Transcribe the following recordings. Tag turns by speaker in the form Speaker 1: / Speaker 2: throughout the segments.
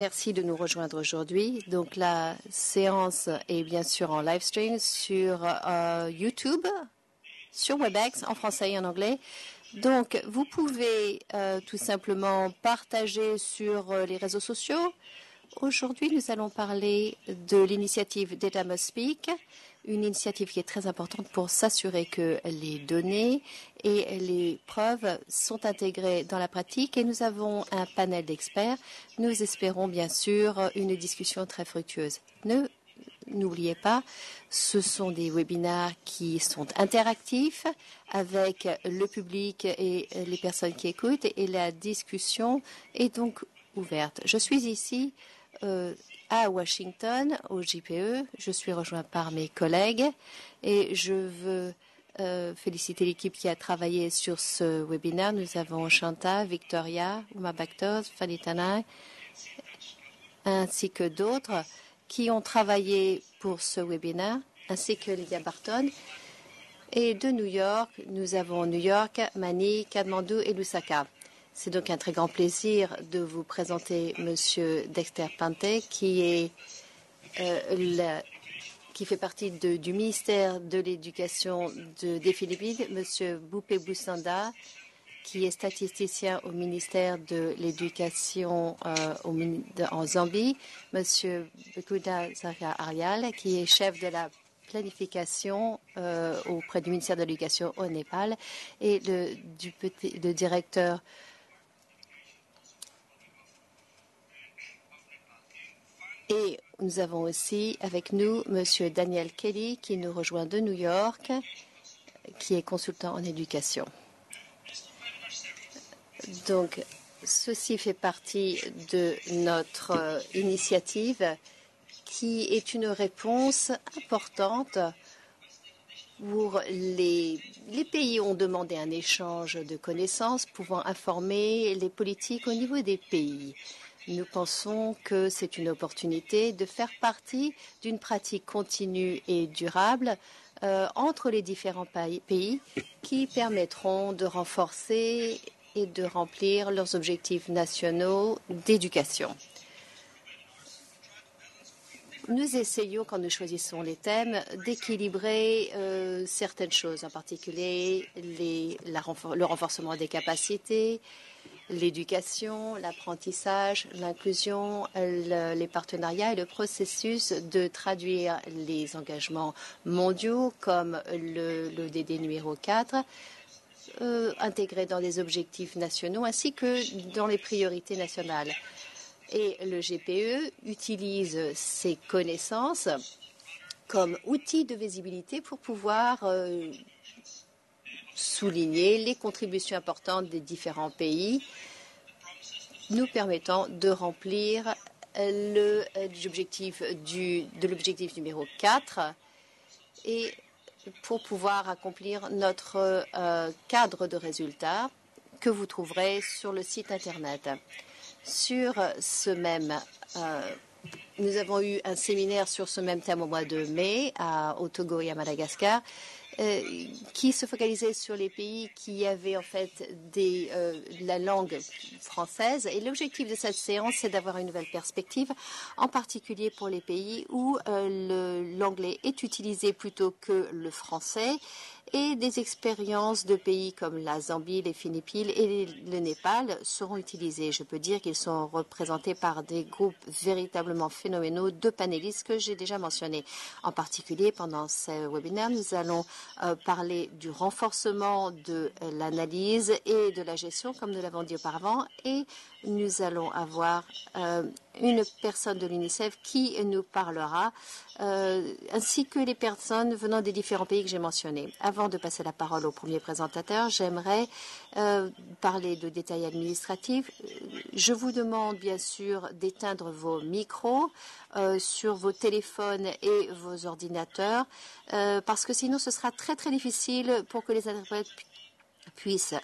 Speaker 1: Merci de nous rejoindre aujourd'hui. Donc, la séance est bien sûr en live stream sur YouTube, sur WebEx, en français et en anglais. Donc, vous pouvez tout simplement partager sur les réseaux sociaux. Aujourd'hui, nous allons parler de l'initiative Data Must Speak, une initiative qui est très importante pour s'assurer que les données et les preuves sont intégrées dans la pratique. Et nous avons un panel d'experts. Nous espérons bien sûr une discussion très fructueuse. N'oubliez pas, ce sont des webinaires qui sont interactifs avec le public et les personnes qui écoutent et la discussion est donc ouverte. Je suis ici à Washington, au JPE. Je suis rejoint par mes collègues et je veux féliciter l'équipe qui a travaillé sur ce webinaire. Nous avons Shanta, Victoria, Uma Baktos, Fanny Tanay, ainsi que d'autres qui ont travaillé pour ce webinaire, ainsi que Lydia Barton. Et de New York, nous avons New York, Manille, Katmandou et Lusaka. C'est donc un très grand plaisir de vous présenter Monsieur Dexter Pante, qui fait partie du ministère de l'Éducation des Philippines, Monsieur Boupé Boussanda, qui est statisticien au ministère de l'Éducation en Zambie, Monsieur Bekuda Zaria Arial, qui est chef de la planification auprès du ministère de l'Éducation au Népal, et le directeur Et nous avons aussi avec nous Monsieur Daniel Kelly qui nous rejoint de New York, qui est consultant en éducation. Donc, ceci fait partie de notre initiative qui est une réponse importante pour les pays ont demandé un échange de connaissances pouvant informer les politiques au niveau des pays. Nous pensons que c'est une opportunité de faire partie d'une pratique continue et durable entre les différents pays qui permettront de renforcer et de remplir leurs objectifs nationaux d'éducation. Nous essayons, quand nous choisissons les thèmes, d'équilibrer certaines choses, en particulier le renforcement des capacités, l'éducation, l'apprentissage, l'inclusion, les partenariats et le processus de traduire les engagements mondiaux comme le DD numéro 4, intégrés dans des objectifs nationaux ainsi que dans les priorités nationales. Et le GPE utilise ces connaissances comme outil de visibilité pour pouvoir souligner les contributions importantes des différents pays, nous permettant de remplir l'objectif numéro 4 et pour pouvoir accomplir notre cadre de résultats que vous trouverez sur le site Internet. Sur ce même, nous avons eu un séminaire sur ce même thème au mois de mai au Togo et à Madagascar, qui se focalisait sur les pays qui avaient en fait la langue française. Et l'objectif de cette séance, c'est d'avoir une nouvelle perspective, en particulier pour les pays où l'anglais est utilisé plutôt que le français, et des expériences de pays comme la Zambie, les Philippines et le Népal seront utilisées. Je peux dire qu'ils sont représentés par des groupes véritablement phénoménaux de panélistes que j'ai déjà mentionnés. En particulier, pendant ce webinaire, nous allons parler du renforcement de l'analyse et de la gestion, comme nous l'avons dit auparavant, et nous allons avoir une personne de l'UNICEF qui nous parlera, ainsi que les personnes venant des différents pays que j'ai mentionnés. Avant de passer la parole au premier présentateur, j'aimerais parler de détails administratifs. Je vous demande bien sûr d'éteindre vos micros sur vos téléphones et vos ordinateurs, parce que sinon ce sera très très difficile pour que les interprètes puissent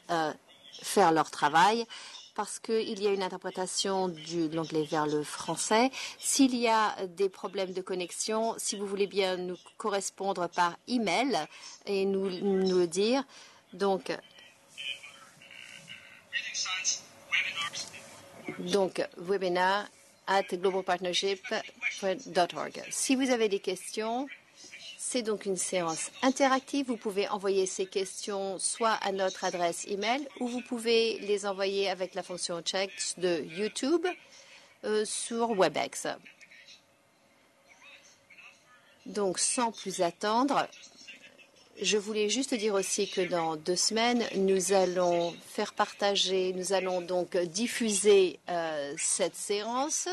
Speaker 1: faire leur travail, parce qu'il y a une interprétation de l'anglais vers le français. S'il y a des problèmes de connexion, si vous voulez bien nous correspondre par email et nous le dire. Donc, webinaire globalpartnership.org. Si vous avez des questions, c'est donc une séance interactive. Vous pouvez envoyer ces questions soit à notre adresse email ou vous pouvez les envoyer avec la fonction chat de YouTube sur WebEx. Donc, sans plus attendre, je voulais juste dire aussi que dans 2 semaines, nous allons donc diffuser cette séance.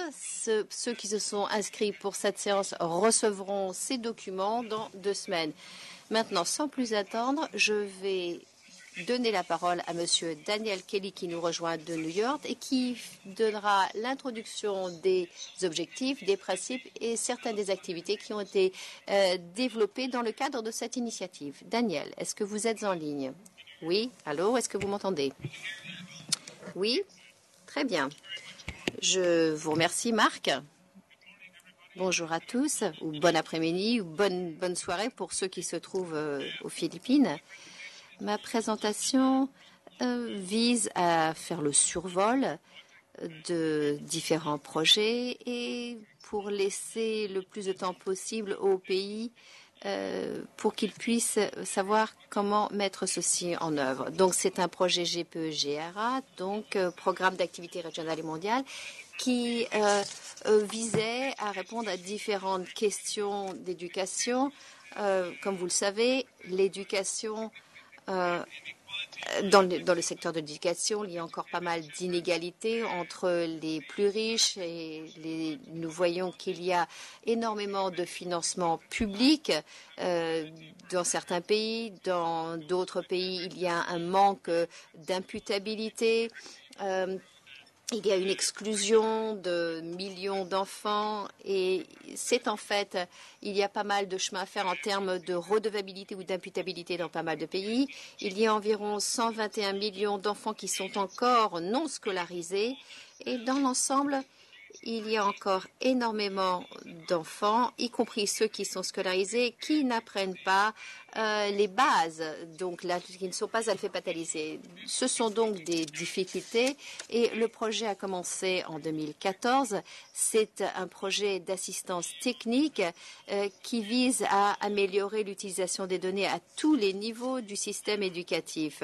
Speaker 1: Ceux qui se sont inscrits pour cette séance recevront ces documents dans 2 semaines. Maintenant, sans plus attendre, je vais donner la parole à Monsieur Daniel Kelly qui nous rejoint de New York et qui donnera l'introduction des objectifs, des principes et certaines des activités qui ont été développées dans le cadre de cette initiative. Daniel, est-ce que vous êtes en ligne? Oui. Allô, est-ce que vous m'entendez? Oui. Très bien. Je vous remercie, Marc. Bonjour à tous, ou bon après-midi, ou bonne soirée pour ceux qui se trouvent aux Philippines. Ma présentation vise à faire le survol de différents projets et pour laisser le plus de temps possible au pays pour qu'ils puissent savoir comment mettre ceci en œuvre. Donc, c'est un projet GPE-GRA, donc Programme d'activité régionale et mondiale, qui visait à répondre à différentes questions d'éducation. Comme vous le savez, l'éducation dans le secteur de l'éducation, il y a encore pas mal d'inégalités entre les plus riches et nous voyons qu'il y a énormément de financement public dans certains pays. Dans d'autres pays, il y a un manque d'imputabilité. Il y a une exclusion de millions d'enfants et c'est en fait, il y a pas mal de chemin à faire en termes de redevabilité ou d'imputabilité dans pas mal de pays. Il y a environ 121 millions d'enfants qui sont encore non scolarisés et dans l'ensemble, il y a encore énormément d'enfants, y compris ceux qui sont scolarisés, qui n'apprennent pas les bases, donc qui ne sont pas alphabétisés. Ce sont donc des difficultés et le projet a commencé en 2014. C'est un projet d'assistance technique qui vise à améliorer l'utilisation des données à tous les niveaux du système éducatif,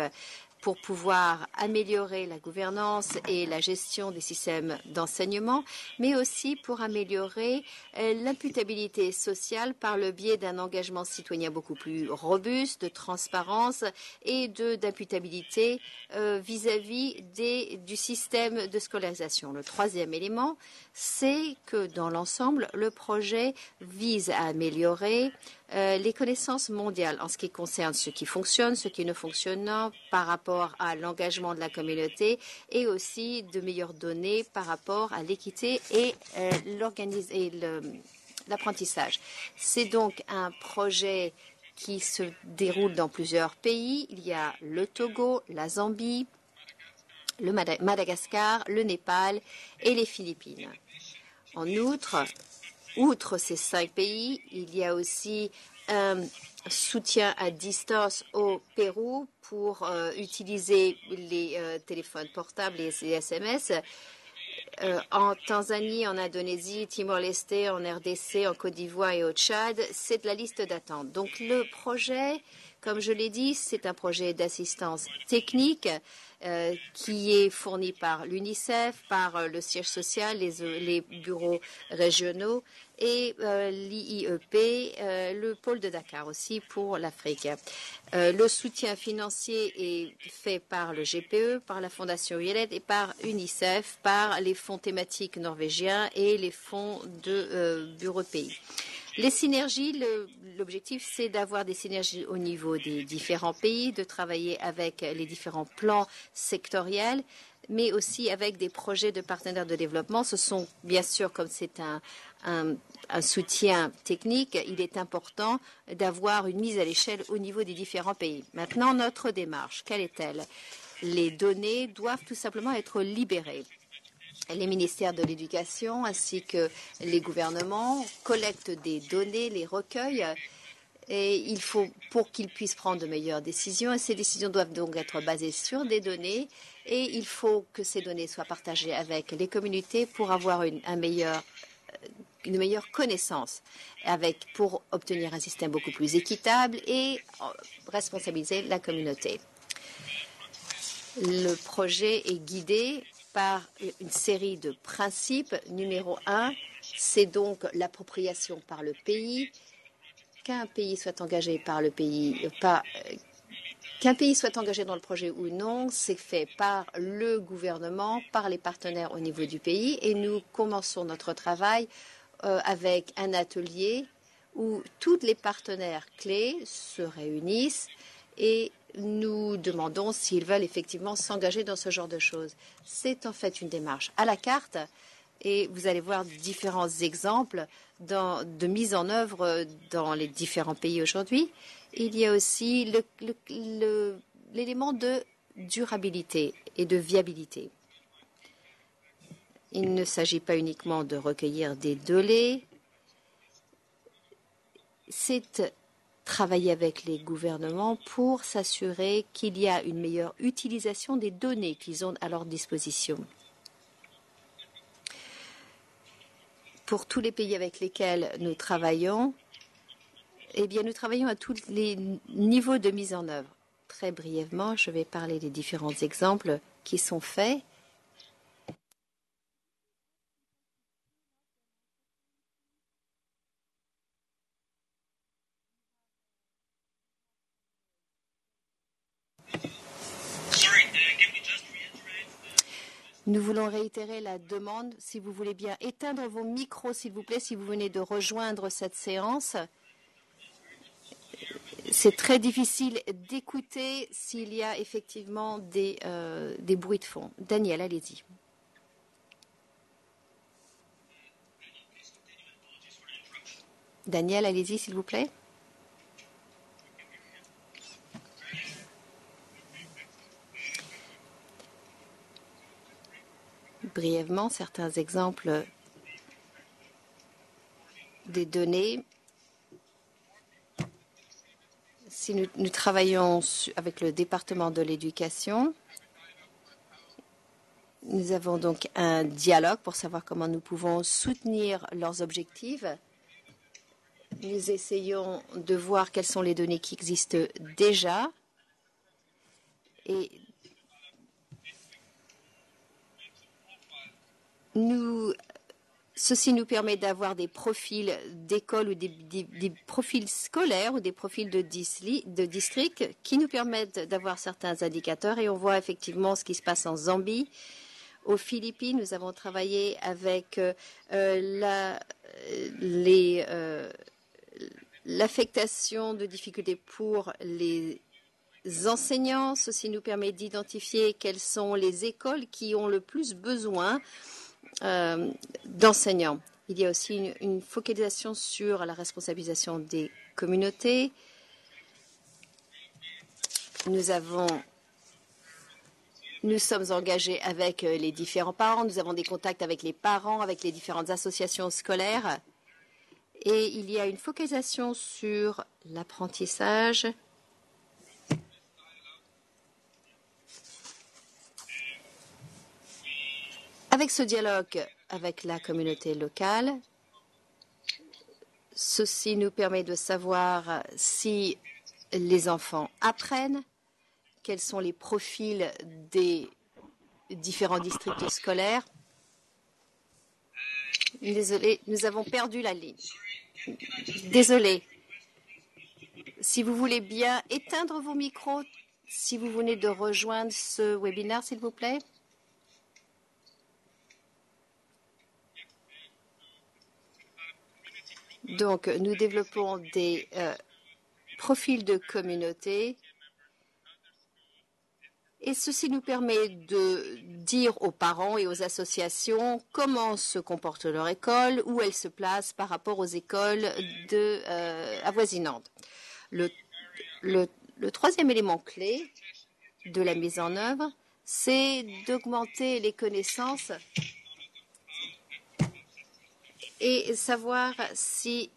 Speaker 1: pour pouvoir améliorer la gouvernance et la gestion des systèmes d'enseignement, mais aussi pour améliorer l'imputabilité sociale par le biais d'un engagement citoyen beaucoup plus robuste, de transparence et d'imputabilité vis-à-vis du système de scolarisation. Le troisième élément, c'est que dans l'ensemble, le projet vise à améliorer les connaissances mondiales en ce qui concerne ce qui fonctionne, ce qui ne fonctionne pas par rapport à l'engagement de la communauté et aussi de meilleures données par rapport à l'équité et l'apprentissage. C'est donc un projet qui se déroule dans plusieurs pays. Il y a le Togo, la Zambie, le Madagascar, le Népal et les Philippines. En outre ces 5 pays, il y a aussi un soutien à distance au Pérou pour utiliser les téléphones portables et les SMS. En Tanzanie, en Indonésie, Timor-Leste, en RDC, en Côte d'Ivoire et au Tchad, c'est de la liste d'attente. Donc le projet, comme je l'ai dit, c'est un projet d'assistance technique qui est fourni par l'UNICEF, par le siège social, les bureaux régionaux et l'IIEP, le pôle de Dakar aussi pour l'Afrique. Le soutien financier est fait par le GPE, par la Fondation UNED et par UNICEF, par les fonds thématiques norvégiens et les fonds de bureaux de pays. Les synergies, l'objectif, c'est d'avoir des synergies au niveau des différents pays, de travailler avec les différents plans sectoriels, mais aussi avec des projets de partenaires de développement. Ce sont, bien sûr, comme c'est un soutien technique, il est important d'avoir une mise à l'échelle au niveau des différents pays. Maintenant, notre démarche, quelle est-elle? Les données doivent tout simplement être libérées. Les ministères de l'Éducation ainsi que les gouvernements collectent des données, les recueillent Et il faut, pour qu'ils puissent prendre de meilleures décisions, et ces décisions doivent donc être basées sur des données, et il faut que ces données soient partagées avec les communautés pour avoir une meilleure connaissance, pour obtenir un système beaucoup plus équitable et responsabiliser la communauté. Le projet est guidé par une série de principes. Numéro 1, c'est donc l'appropriation par le pays. Qu'un pays soit engagé par le pays, qu'un pays soit engagé dans le projet ou non, c'est fait par le gouvernement, par les partenaires au niveau du pays. Et nous commençons notre travail avec un atelier où tous les partenaires clés se réunissent et nous demandons s'ils veulent effectivement s'engager dans ce genre de choses. C'est en fait une démarche à la carte et vous allez voir différents exemples de mise en œuvre dans les différents pays aujourd'hui. Il y a aussi l'élément de durabilité et de viabilité. Il ne s'agit pas uniquement de recueillir des données, c'est travailler avec les gouvernements pour s'assurer qu'il y a une meilleure utilisation des données qu'ils ont à leur disposition. Pour tous les pays avec lesquels nous travaillons, eh bien, nous travaillons à tous les niveaux de mise en œuvre. Très brièvement, je vais parler des différents exemples qui sont faits. Nous voulons réitérer la demande, si vous voulez bien éteindre vos micros, s'il vous plaît, si vous venez de rejoindre cette séance. C'est très difficile d'écouter s'il y a effectivement des bruits de fond. Daniel, allez-y. Daniel, allez-y, s'il vous plaît. Brièvement, certains exemples des données. Si nous travaillons avec le département de l'éducation, nous avons donc un dialogue pour savoir comment nous pouvons soutenir leurs objectifs. Nous essayons de voir quelles sont les données qui existent déjà et ceci nous permet d'avoir des profils d'école ou des profils scolaires ou des profils de district qui nous permettent d'avoir certains indicateurs et on voit effectivement ce qui se passe en Zambie. Aux Philippines, nous avons travaillé avec l'affectation de difficultés pour les enseignants. Ceci nous permet d'identifier quelles sont les écoles qui ont le plus besoin d'enseignants. Il y a aussi une focalisation sur la responsabilisation des communautés. Nous sommes engagés avec les différents parents. Nous avons des contacts avec les parents, avec les différentes associations scolaires. Et il y a une focalisation sur l'apprentissage. Avec ce dialogue avec la communauté locale, ceci nous permet de savoir si les enfants apprennent, quels sont les profils des différents districts scolaires. Désolé, nous avons perdu la ligne. Désolé. Si vous voulez bien éteindre vos micros, si vous venez de rejoindre ce webinaire, s'il vous plaît. Donc, nous développons des profils de communauté et ceci nous permet de dire aux parents et aux associations comment se comporte leur école, où elle se place par rapport aux écoles avoisinantes. Le troisième élément clé de la mise en œuvre, c'est d'augmenter les connaissances et savoir si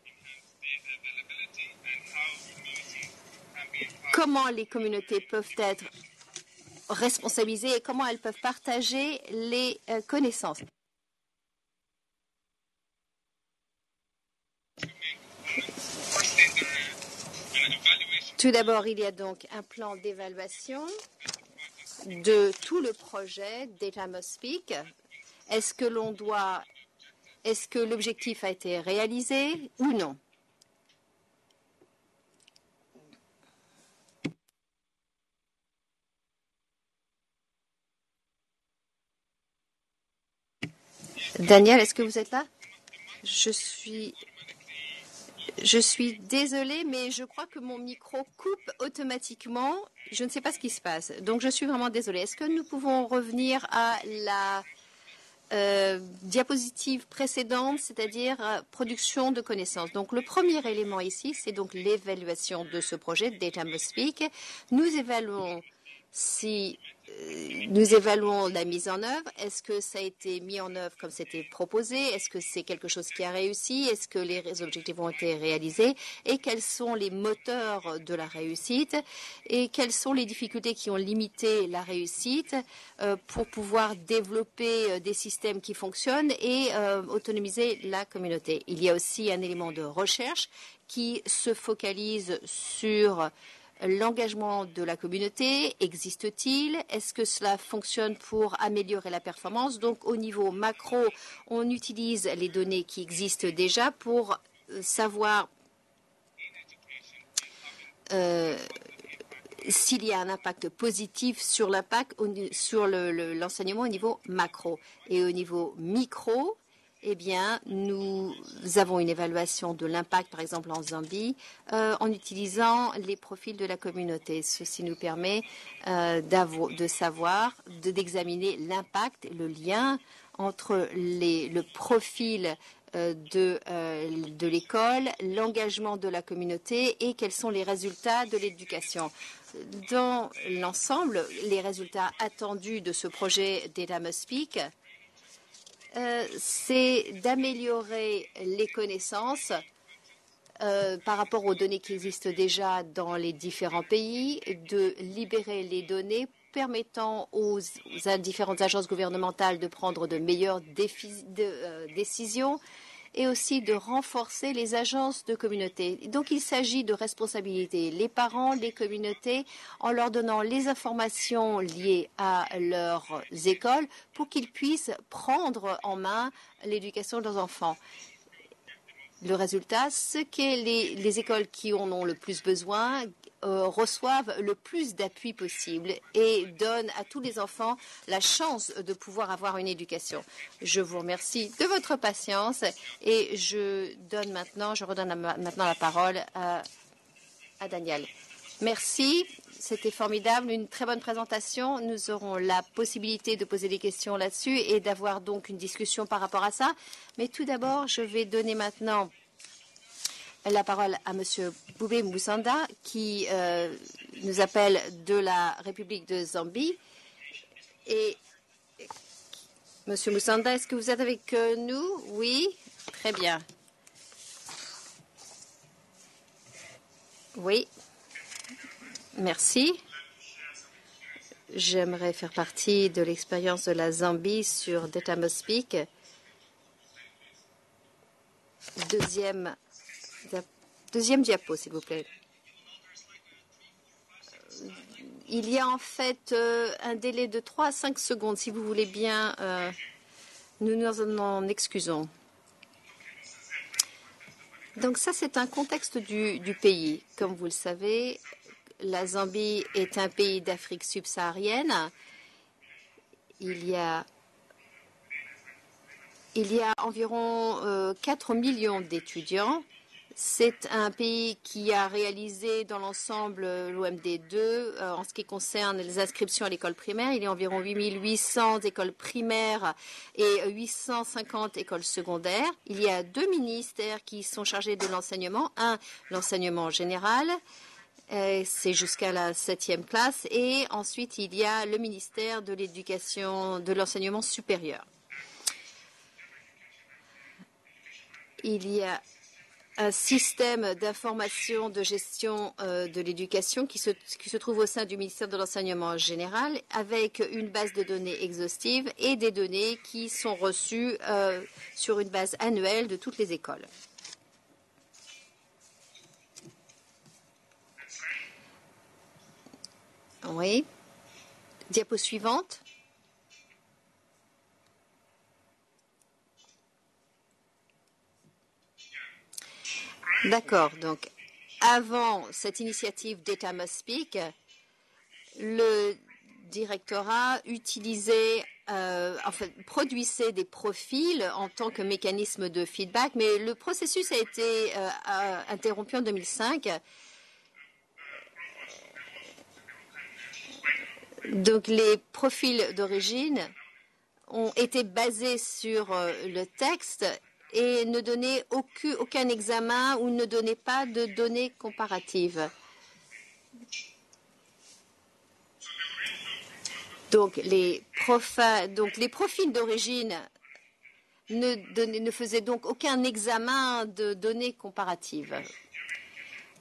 Speaker 1: comment les communautés peuvent être responsabilisées et comment elles peuvent partager les connaissances. Tout d'abord, il y a donc un plan d'évaluation de tout le projet Data Must Speak. Est-ce que l'objectif a été réalisé ou non? Daniel, est-ce que vous êtes là? Je suis désolée, mais je crois que mon micro coupe automatiquement. Je ne sais pas ce qui se passe. Donc, je suis vraiment désolée. Est-ce que nous pouvons revenir à la diapositive précédente, c'est-à-dire production de connaissances. Donc, le premier élément ici, c'est donc l'évaluation de ce projet Data Must Speak. Nous évaluons nous évaluons la mise en œuvre. Est-ce que ça a été mis en œuvre comme c'était proposé? Est-ce que c'est quelque chose qui a réussi? Est-ce que les objectifs ont été réalisés? Et quels sont les moteurs de la réussite? Et quelles sont les difficultés qui ont limité la réussite pour pouvoir développer des systèmes qui fonctionnent et autonomiser la communauté? Il y a aussi un élément de recherche qui se focalise sur l'engagement de la communauté. Existe-t-il? Est-ce que cela fonctionne pour améliorer la performance? Donc, au niveau macro, on utilise les données qui existent déjà pour savoir s'il y a un impact positif sur l'enseignement au niveau macro. Et au niveau micro, eh bien, nous avons une évaluation de l'impact, par exemple en Zambie, en utilisant les profils de la communauté. Ceci nous permet d'examiner l'impact, le lien entre le profil de l'école, l'engagement de la communauté et quels sont les résultats de l'éducation. Dans l'ensemble, les résultats attendus de ce projet Data Must Speak, c'est d'améliorer les connaissances par rapport aux données qui existent déjà dans les différents pays, de libérer les données permettant aux différentes agences gouvernementales de prendre de meilleures décisions et aussi de renforcer les agences de communauté. Donc, il s'agit de responsabiliser les parents, les communautés, en leur donnant les informations liées à leurs écoles pour qu'ils puissent prendre en main l'éducation de leurs enfants. Le résultat, c'est que les écoles qui en ont le plus besoin reçoivent le plus d'appui possible et donnent à tous les enfants la chance de pouvoir avoir une éducation. Je vous remercie de votre patience et je redonne maintenant la parole à Daniel. Merci, c'était formidable, une très bonne présentation. Nous aurons la possibilité de poser des questions là-dessus et d'avoir donc une discussion par rapport à ça. Mais tout d'abord, je vais donner maintenant la parole à M. Boubé Moussanda, qui nous appelle de la République de Zambie. Et M. Moussanda, est-ce que vous êtes avec nous? Oui, très bien. Oui, merci. J'aimerais faire partie de l'expérience de la Zambie sur Data Must Speak. Deuxième diapo, s'il vous plaît. Il y a en fait un délai de 3 à 5 secondes, si vous voulez bien. Nous nous en excusons. Donc ça, c'est un contexte du pays. Comme vous le savez, la Zambie est un pays d'Afrique subsaharienne. Il y a environ 4 millions d'étudiants. C'est un pays qui a réalisé dans l'ensemble l'OMD2 en ce qui concerne les inscriptions à l'école primaire. Il y a environ 8800 écoles primaires et 850 écoles secondaires. Il y a 2 ministères qui sont chargés de l'enseignement. Un, l'enseignement général, c'est jusqu'à la 7e classe. Et ensuite, il y a le ministère de l'éducation, de l'enseignement supérieur. Il y a un système d'information de gestion de l'éducation qui se trouve au sein du ministère de l'Enseignement général avec une base de données exhaustive et des données qui sont reçues sur une base annuelle de toutes les écoles. Oui. Diapo suivante. D'accord. Donc, avant cette initiative Data Must Speak, le directorat utilisait, produisait des profils en tant que mécanisme de feedback, mais le processus a été interrompu en 2005. Donc, les profils d'origine ont été basés sur le texte et ne donnaient aucun examen ou ne donnaient pas de données comparatives. Donc, les profils d'origine ne faisaient donc aucun examen de données comparatives.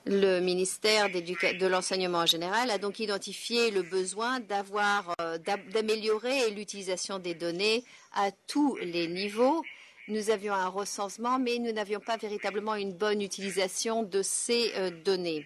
Speaker 1: Le ministère de l'Enseignement général a donc identifié le besoin d'améliorer l'utilisation des données à tous les niveaux. Nous avions un recensement, mais nous n'avions pas véritablement une bonne utilisation de ces données.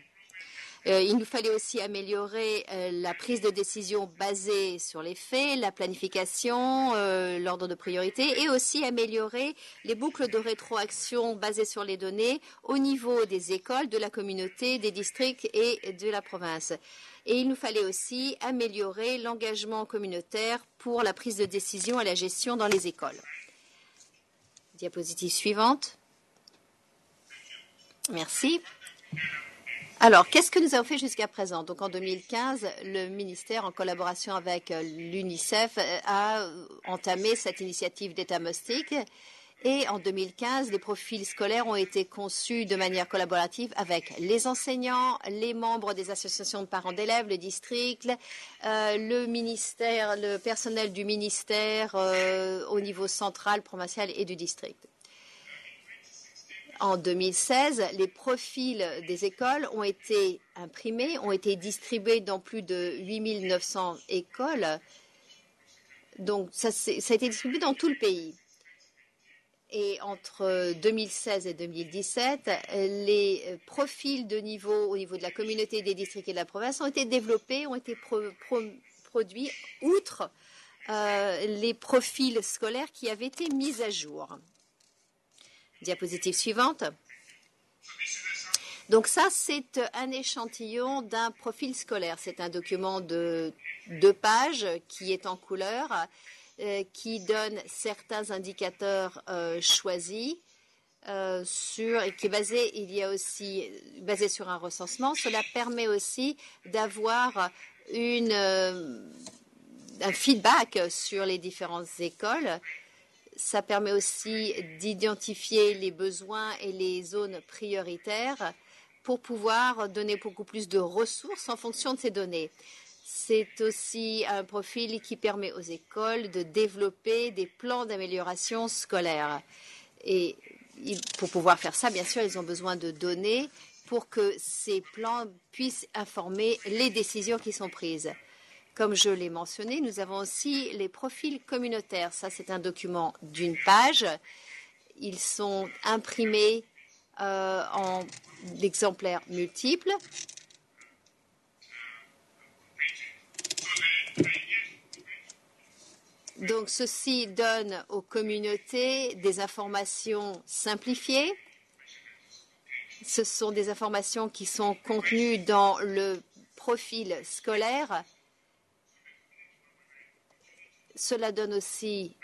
Speaker 1: Il nous fallait aussi améliorer la prise de décision basée sur les faits, la planification, l'ordre de priorité et aussi améliorer les boucles de rétroaction basées sur les données au niveau des écoles, de la communauté, des districts et de la province. Et il nous fallait aussi améliorer l'engagement communautaire pour la prise de décision et la gestion dans les écoles. Diapositive suivante. Merci. Alors, qu'est-ce que nous avons fait jusqu'à présent? Donc, en 2015, le ministère, en collaboration avec l'UNICEF, a entamé cette initiative Data Must Speak. Et en 2015, les profils scolaires ont été conçus de manière collaborative avec les enseignants, les membres des associations de parents d'élèves, le district, le ministère, le personnel du ministère au niveau central, provincial et du district. En 2016, les profils des écoles ont été imprimés, ont été distribués dans plus de 8 900 écoles. Donc, ça a été distribué dans tout le pays. Et entre 2016 et 2017, les profils de niveau au niveau de la communauté, des districts et de la province ont été développés, ont été produits outre les profils scolaires qui avaient été mis à jour. Diapositive suivante. Donc ça, c'est un échantillon d'un profil scolaire. C'est un document de 2 pages qui est en couleur, qui donne certains indicateurs choisis et qui est basé sur un recensement. Cela permet aussi d'avoir un feedback sur les différentes écoles. Ça permet aussi d'identifier les besoins et les zones prioritaires pour pouvoir donner beaucoup plus de ressources en fonction de ces données. C'est aussi un profil qui permet aux écoles de développer des plans d'amélioration scolaire. Et pour pouvoir faire ça, bien sûr, ils ont besoin de données pour que ces plans puissent informer les décisions qui sont prises. Comme je l'ai mentionné, nous avons aussi les profils communautaires. Ça, c'est un document d'une page. Ils sont imprimés en exemplaires multiples. Donc, ceci donne aux communautés des informations simplifiées. Ce sont des informations qui sont contenues dans le profil scolaire. Cela donne aussi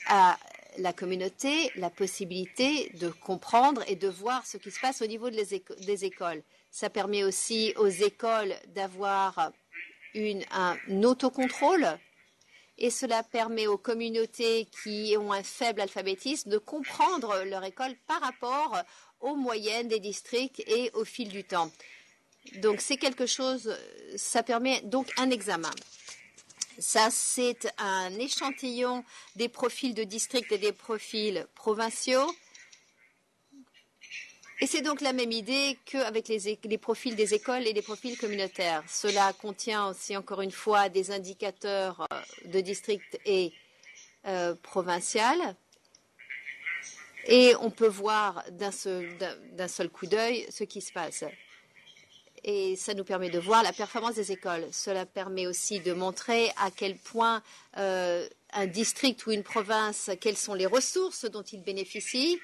Speaker 1: à la communauté la possibilité de comprendre et de voir ce qui se passe au niveau des écoles. Ça permet aussi aux écoles d'avoir un autocontrôle et cela permet aux communautés qui ont un faible alphabétisme de comprendre leur école par rapport aux moyennes des districts et au fil du temps. Donc, c'est quelque chose, ça permet donc un examen. Ça, c'est un échantillon des profils de district et des profils provinciaux. Et c'est donc la même idée qu'avec les profils des écoles et les profils communautaires. Cela contient aussi, encore une fois, des indicateurs de district et provincial. Et on peut voir d'un seul coup d'œil ce qui se passe. Et ça nous permet de voir la performance des écoles. Cela permet aussi de montrer à quel point un district ou une province, quelles sont les ressources dont il bénéficie.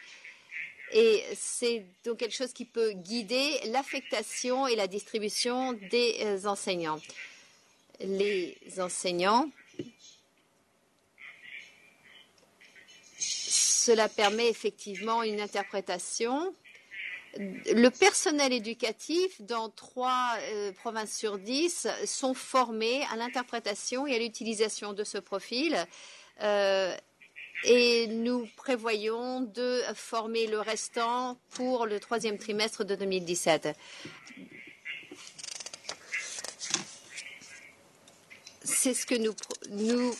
Speaker 1: Et c'est donc quelque chose qui peut guider l'affectation et la distribution des enseignants. Les enseignants, cela permet effectivement une interprétation. Le personnel éducatif dans 3 provinces sur 10 sont formés à l'interprétation et à l'utilisation de ce profil. Et nous prévoyons de former le restant pour le 3e trimestre de 2017. C'est ce que nous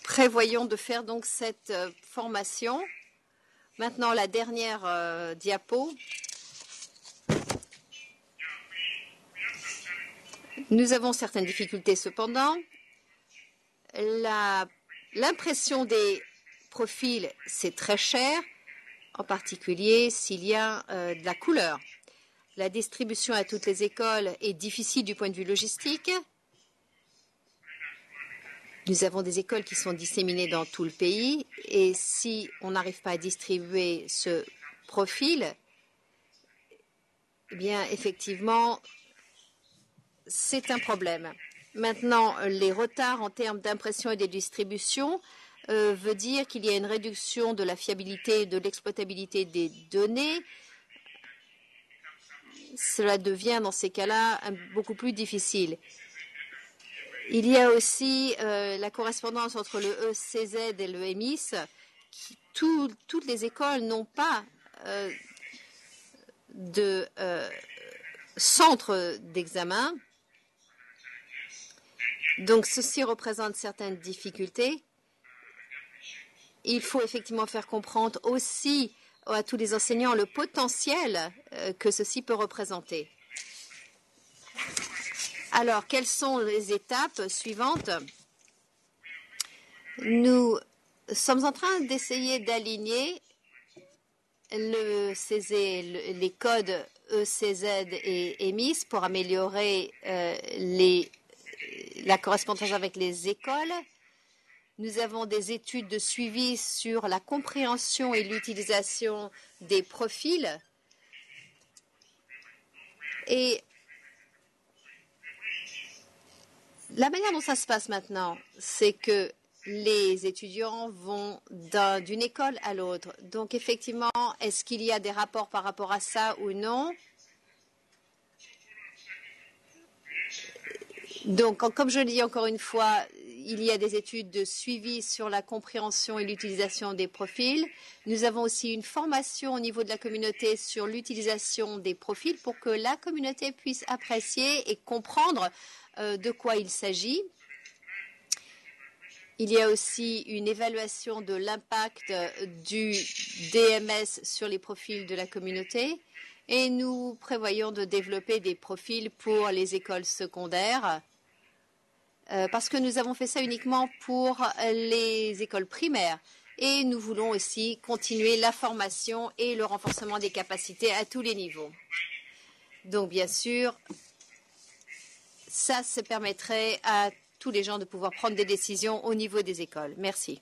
Speaker 1: prévoyons de faire, donc, cette formation. Maintenant, la dernière diapo. Nous avons certaines difficultés cependant. L'impression des profils, c'est très cher, en particulier s'il y a de la couleur. La distribution à toutes les écoles est difficile du point de vue logistique. Nous avons des écoles qui sont disséminées dans tout le pays et si on n'arrive pas à distribuer ce profil, eh bien, effectivement, c'est un problème. Maintenant, les retards en termes d'impression et de distribution veut dire qu'il y a une réduction de la fiabilité et de l'exploitabilité des données. Cela devient, dans ces cas-là, beaucoup plus difficile. Il y a aussi la correspondance entre le ECZ et le EMIS. Toutes les écoles n'ont pas de centre d'examen. Donc, ceci représente certaines difficultés. Il faut effectivement faire comprendre aussi à tous les enseignants le potentiel que ceci peut représenter. Alors, quelles sont les étapes suivantes? Nous sommes en train d'essayer d'aligner les codes ECZ et EMIS pour améliorer la correspondance avec les écoles. Nous avons des études de suivi sur la compréhension et l'utilisation des profils. Et la manière dont ça se passe maintenant, c'est que les étudiants vont d'une école à l'autre. Donc, effectivement, est-ce qu'il y a des rapports par rapport à ça ou non? Donc, comme je le dis encore une fois, il y a des études de suivi sur la compréhension et l'utilisation des profils. Nous avons aussi une formation au niveau de la communauté sur l'utilisation des profils pour que la communauté puisse apprécier et comprendre de quoi il s'agit. Il y a aussi une évaluation de l'impact du DMS sur les profils de la communauté. Et nous prévoyons de développer des profils pour les écoles secondaires parce que nous avons fait ça uniquement pour les écoles primaires. Et nous voulons aussi continuer la formation et le renforcement des capacités à tous les niveaux. Donc, bien sûr, ça permettrait à tous les gens de pouvoir prendre des décisions au niveau des écoles. Merci.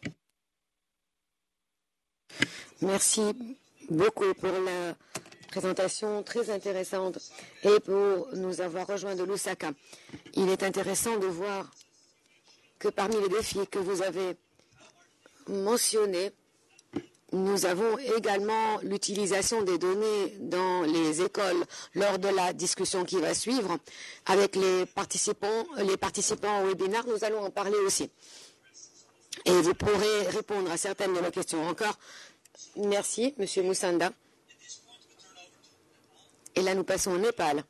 Speaker 2: Merci beaucoup pour la présentation très intéressante et pour nous avoir rejoints de Lusaka. Il est intéressant de voir que parmi les défis que vous avez mentionnés, nous avons également l'utilisation des données dans les écoles lors de la discussion qui va suivre avec les participants au webinaire. Nous allons en parler aussi. Et vous pourrez répondre à certaines de nos questions encore. Merci, Monsieur Moussanda. Et là, nous passons au Népal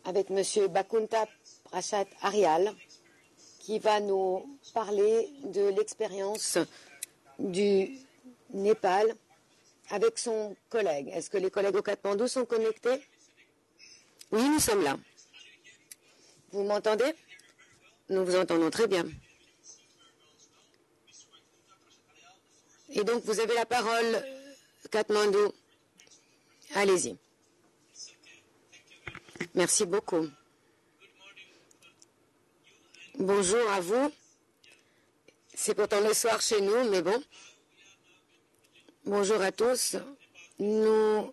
Speaker 2: avec Monsieur Bakunta Prasad Arial qui va nous parler de l'expérience du Népal avec son collègue. Est-ce que les collègues au Katmandou sont connectés? Oui, nous sommes là. Vous m'entendez? Nous vous entendons très bien. Et donc, vous avez la parole, Katmandou. Allez-y. Merci beaucoup. Bonjour à vous. C'est pourtant le soir chez nous, mais bon. Bonjour à tous. Nous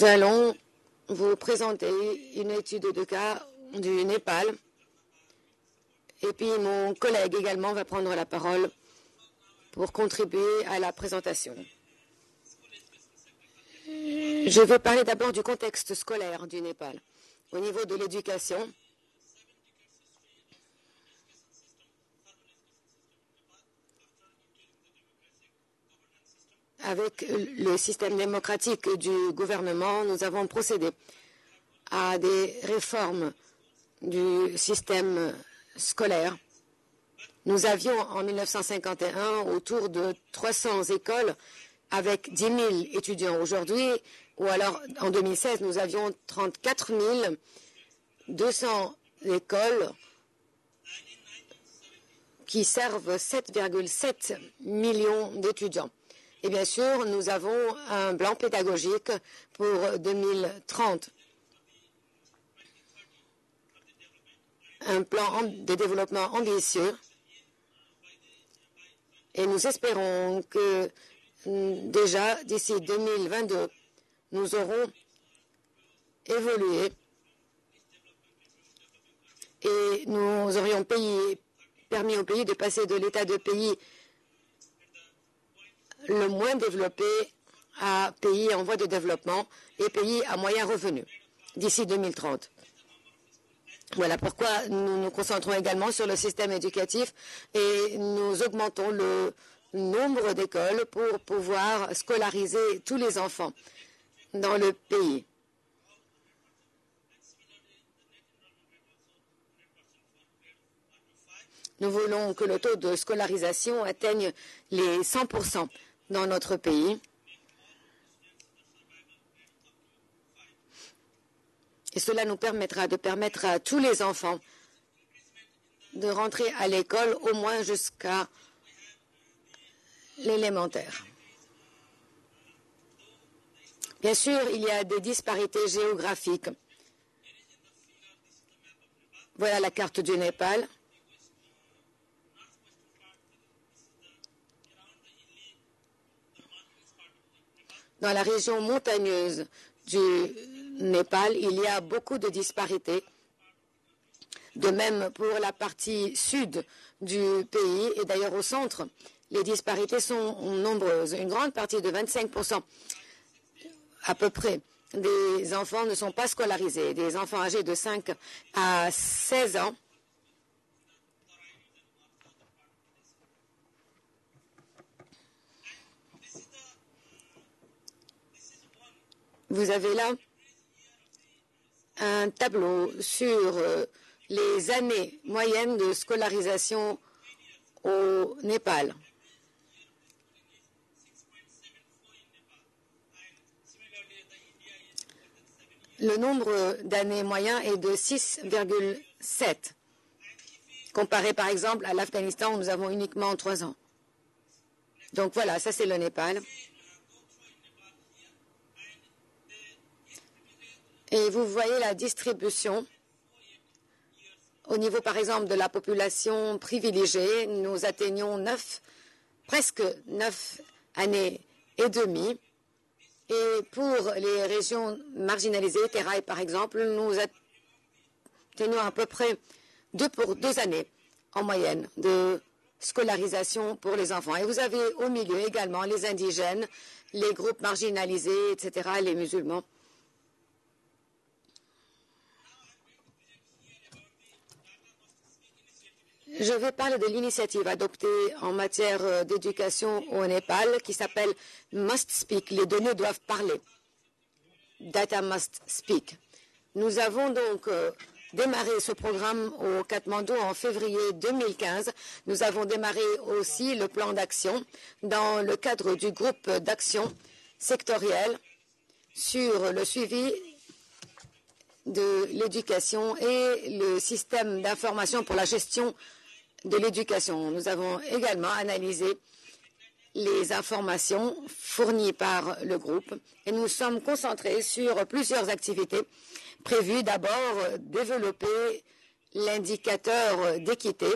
Speaker 2: allons vous présenter une étude de cas du Népal. Et puis mon collègue également va prendre la parole pour contribuer à la présentation. Je vais parler d'abord du contexte scolaire du Népal. Au niveau de l'éducation, avec le système démocratique du gouvernement, nous avons procédé à des réformes du système scolaire. Nous avions en 1951 autour de 300 écoles avec 10 000 étudiants. Aujourd'hui, ou alors en 2016, nous avions 34 200 écoles qui servent 7,7 millions d'étudiants. Et bien sûr, nous avons un plan pédagogique pour 2030. Un plan de développement ambitieux. Et nous espérons que déjà d'ici 2022, nous aurons évolué et nous aurions permis au pays de passer de l'état de pays le moins développé à pays en voie de développement et pays à moyen revenu d'ici 2030. Voilà pourquoi nous nous concentrons également sur le système éducatif et nous augmentons le nombre d'écoles pour pouvoir scolariser tous les enfants dans le pays. Nous voulons que le taux de scolarisation atteigne les 100% dans notre pays. Et cela nous permettra de permettre à tous les enfants de rentrer à l'école au moins jusqu'à l'élémentaire. Bien sûr, il y a des disparités géographiques. Voilà la carte du Népal. Dans la région montagneuse du Népal, il y a beaucoup de disparités. De même pour la partie sud du pays et d'ailleurs au centre, les disparités sont nombreuses. Une grande partie de 25% à peu près des enfants ne sont pas scolarisés. Des enfants âgés de 5 à 16 ans vous avez là un tableau sur les années moyennes de scolarisation au Népal. Le nombre d'années moyen est de 6,7. Comparé par exemple à l'Afghanistan où nous avons uniquement 3 ans. Donc voilà, ça c'est le Népal. Et vous voyez la distribution au niveau, par exemple, de la population privilégiée. Nous atteignons presque 9 années et demie. Et pour les régions marginalisées, Terai par exemple, nous atteignons à peu près 2 années en moyenne de scolarisation pour les enfants. Et vous avez au milieu également les indigènes, les groupes marginalisés, etc., les musulmans. Je vais parler de l'initiative adoptée en matière d'éducation au Népal qui s'appelle Must Speak. Les données doivent parler. Data Must Speak. Nous avons donc démarré ce programme au Katmandou en février 2015. Nous avons démarré aussi le plan d'action dans le cadre du groupe d'action sectoriel sur le suivi de l'éducation et le système d'information pour la gestion de l'éducation. Nous avons également analysé les informations fournies par le groupe et nous sommes concentrés sur plusieurs activités prévues. D'abord, développer l'indicateur d'équité,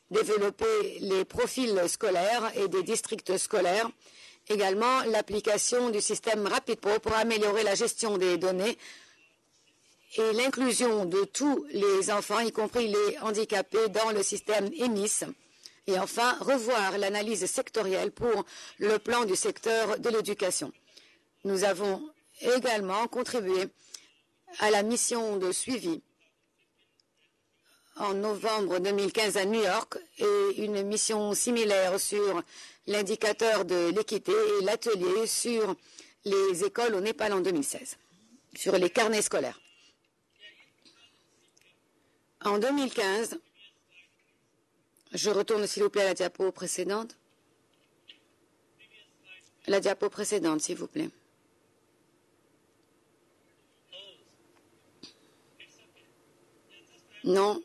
Speaker 2: développer les profils scolaires et des districts scolaires, également l'application du système RapidPro pour améliorer la gestion des données et l'inclusion de tous les enfants, y compris les handicapés, dans le système EMIS. Et enfin, revoir l'analyse sectorielle pour le plan du secteur de l'éducation. Nous avons également contribué à la mission de suivi en novembre 2015 à New York et une mission similaire sur l'indicateur de l'équité et l'atelier sur les écoles au Népal en 2016, sur les carnets scolaires. En 2015, je retourne s'il vous plaît à la diapo précédente. La diapo précédente, s'il vous plaît. Non,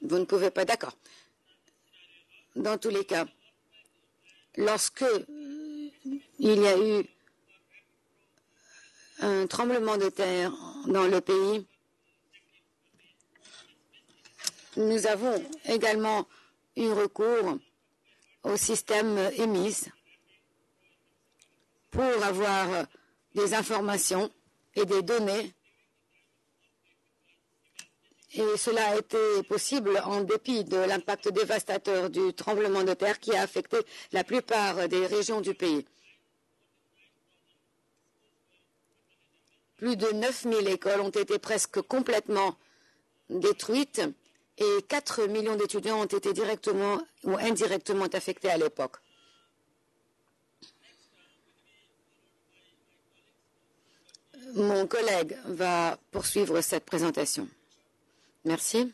Speaker 2: vous ne pouvez pas, d'accord. Dans tous les cas, lorsque il y a eu un tremblement de terre dans le pays, nous avons également eu recours au système EMIS pour avoir des informations et des données. Et cela a été possible en dépit de l'impact dévastateur du tremblement de terre qui a affecté la plupart des régions du pays. Plus de 9000 écoles ont été presque complètement détruites et 4 millions d'étudiants ont été directement ou indirectement affectés à l'époque. Mon collègue va poursuivre cette présentation. Merci.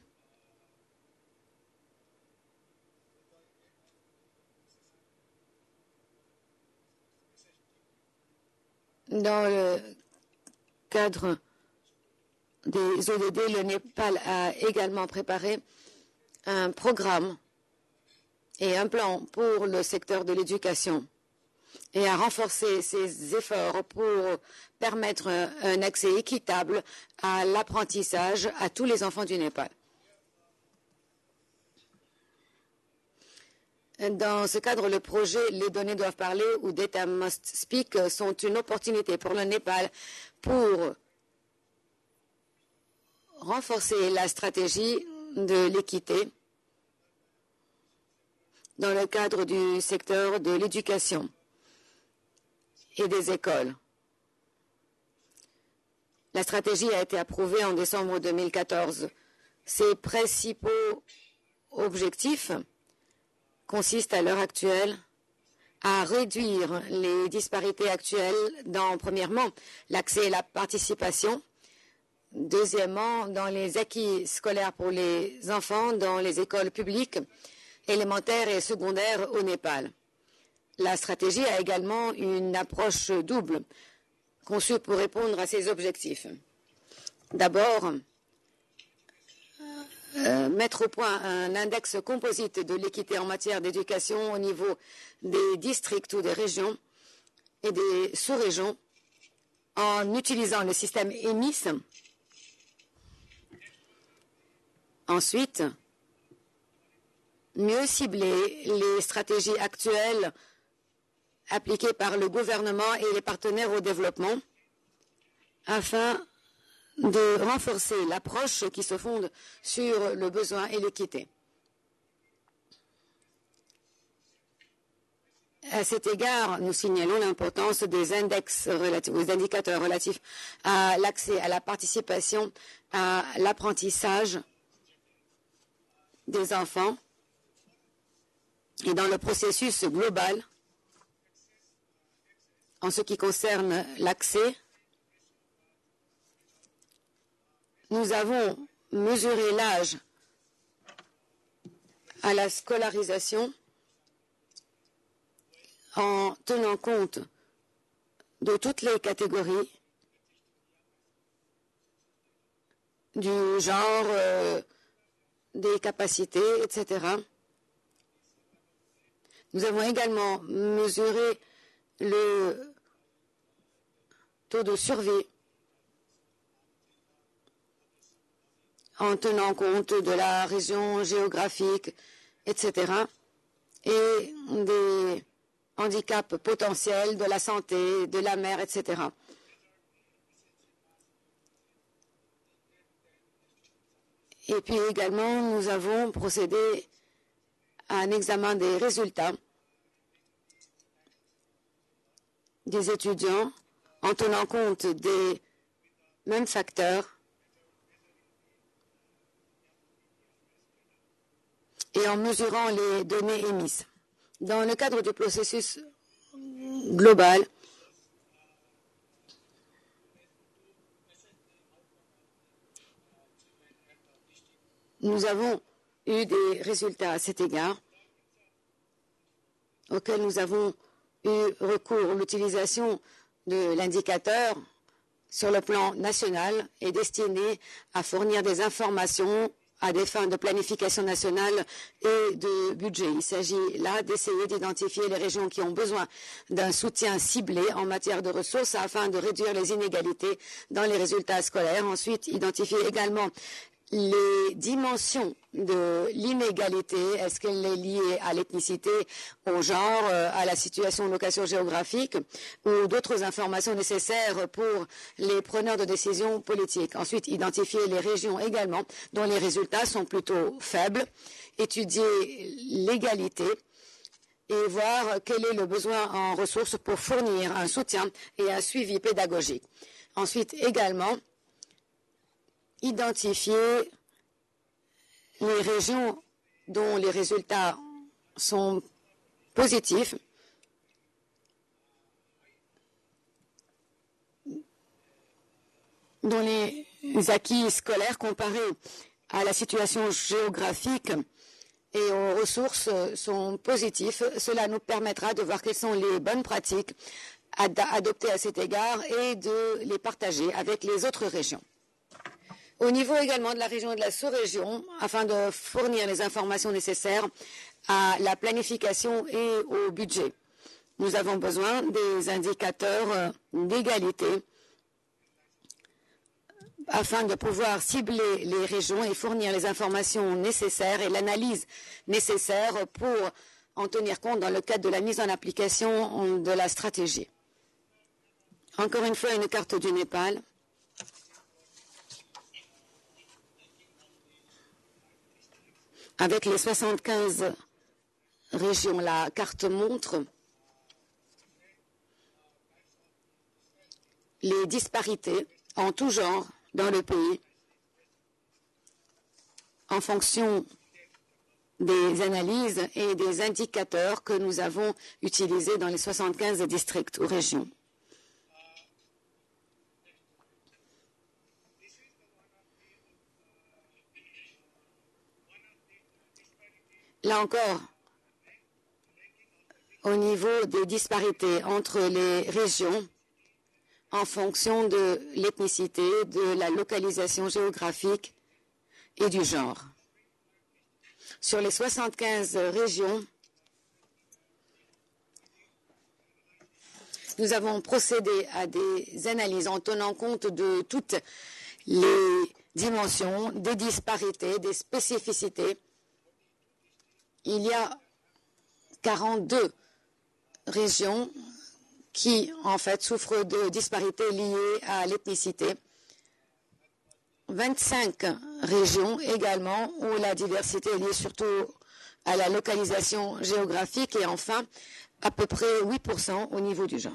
Speaker 2: Dans le cadre des ODD, le Népal a également préparé un programme et un plan pour le secteur de l'éducation et a renforcé ses efforts pour permettre un accès équitable à l'apprentissage à tous les enfants du Népal. Dans ce cadre, le projet Les données doivent parler ou Data Must Speak sont une opportunité pour le Népal pour renforcer la stratégie de l'équité dans le cadre du secteur de l'éducation et des écoles. La stratégie a été approuvée en décembre 2014. Ses principaux objectifs consistent à l'heure actuelle à réduire les disparités actuelles dans, premièrement, l'accès et la participation, deuxièmement, dans les acquis scolaires pour les enfants dans les écoles publiques, élémentaires et secondaires au Népal. La stratégie a également une approche double, conçue pour répondre à ces objectifs. D'abord, mettre au point un index composite de l'équité en matière d'éducation au niveau des districts ou des régions et des sous-régions en utilisant le système EMIS. Ensuite, mieux cibler les stratégies actuelles appliquées par le gouvernement et les partenaires au développement afin de renforcer l'approche qui se fonde sur le besoin et l'équité. À cet égard, nous signalons l'importance des indicateurs relatifs à l'accès à la participation, à l'apprentissage des enfants et dans le processus global en ce qui concerne l'accès. Nous avons mesurer l'âge à la scolarisation en tenant compte de toutes les catégories du genre, des capacités, etc. Nous avons également mesuré le taux de survie en tenant compte de la région géographique, etc. et des handicaps potentiels de la santé, de la mère, etc. Et puis également, nous avons procédé à un examen des résultats des étudiants en tenant compte des mêmes facteurs et en mesurant les données émises. Dans le cadre du processus global, nous avons eu des résultats à cet égard auxquels nous avons eu recours. L'utilisation de l'indicateur sur le plan national est destinée à fournir des informations à des fins de planification nationale et de budget. Il s'agit là d'essayer d'identifier les régions qui ont besoin d'un soutien ciblé en matière de ressources afin de réduire les inégalités dans les résultats scolaires. Ensuite, identifier également les dimensions de l'inégalité. Est-ce qu'elle est liée à l'ethnicité, au genre, à la situation, location géographique ou d'autres informations nécessaires pour les preneurs de décisions politiques. Ensuite, identifier les régions également dont les résultats sont plutôt faibles, étudier l'égalité et voir quel est le besoin en ressources pour fournir un soutien et un suivi pédagogique. Ensuite, également, identifier les régions dont les résultats sont positifs, dont les acquis scolaires comparés à la situation géographique et aux ressources sont positifs. Cela nous permettra de voir quelles sont les bonnes pratiques adoptées à cet égard et de les partager avec les autres régions. Au niveau également de la région et de la sous-région, afin de fournir les informations nécessaires à la planification et au budget. Nous avons besoin des indicateurs d'égalité afin de pouvoir cibler les régions et fournir les informations nécessaires et l'analyse nécessaire pour en tenir compte dans le cadre de la mise en application de la stratégie. Encore une fois, une carte du Népal. Avec les 75 régions, la carte montre les disparités en tout genre dans le pays en fonction des analyses et des indicateurs que nous avons utilisés dans les 75 districts ou régions. Là encore, au niveau des disparités entre les régions, en fonction de l'ethnicité, de la localisation géographique et du genre. Sur les 75 régions, nous avons procédé à des analyses en tenant compte de toutes les dimensions, des disparités, des spécificités. Il y a 42 régions qui, en fait, souffrent de disparités liées à l'ethnicité. 25 régions également où la diversité est liée surtout à la localisation géographique et enfin, à peu près 8% au niveau du genre.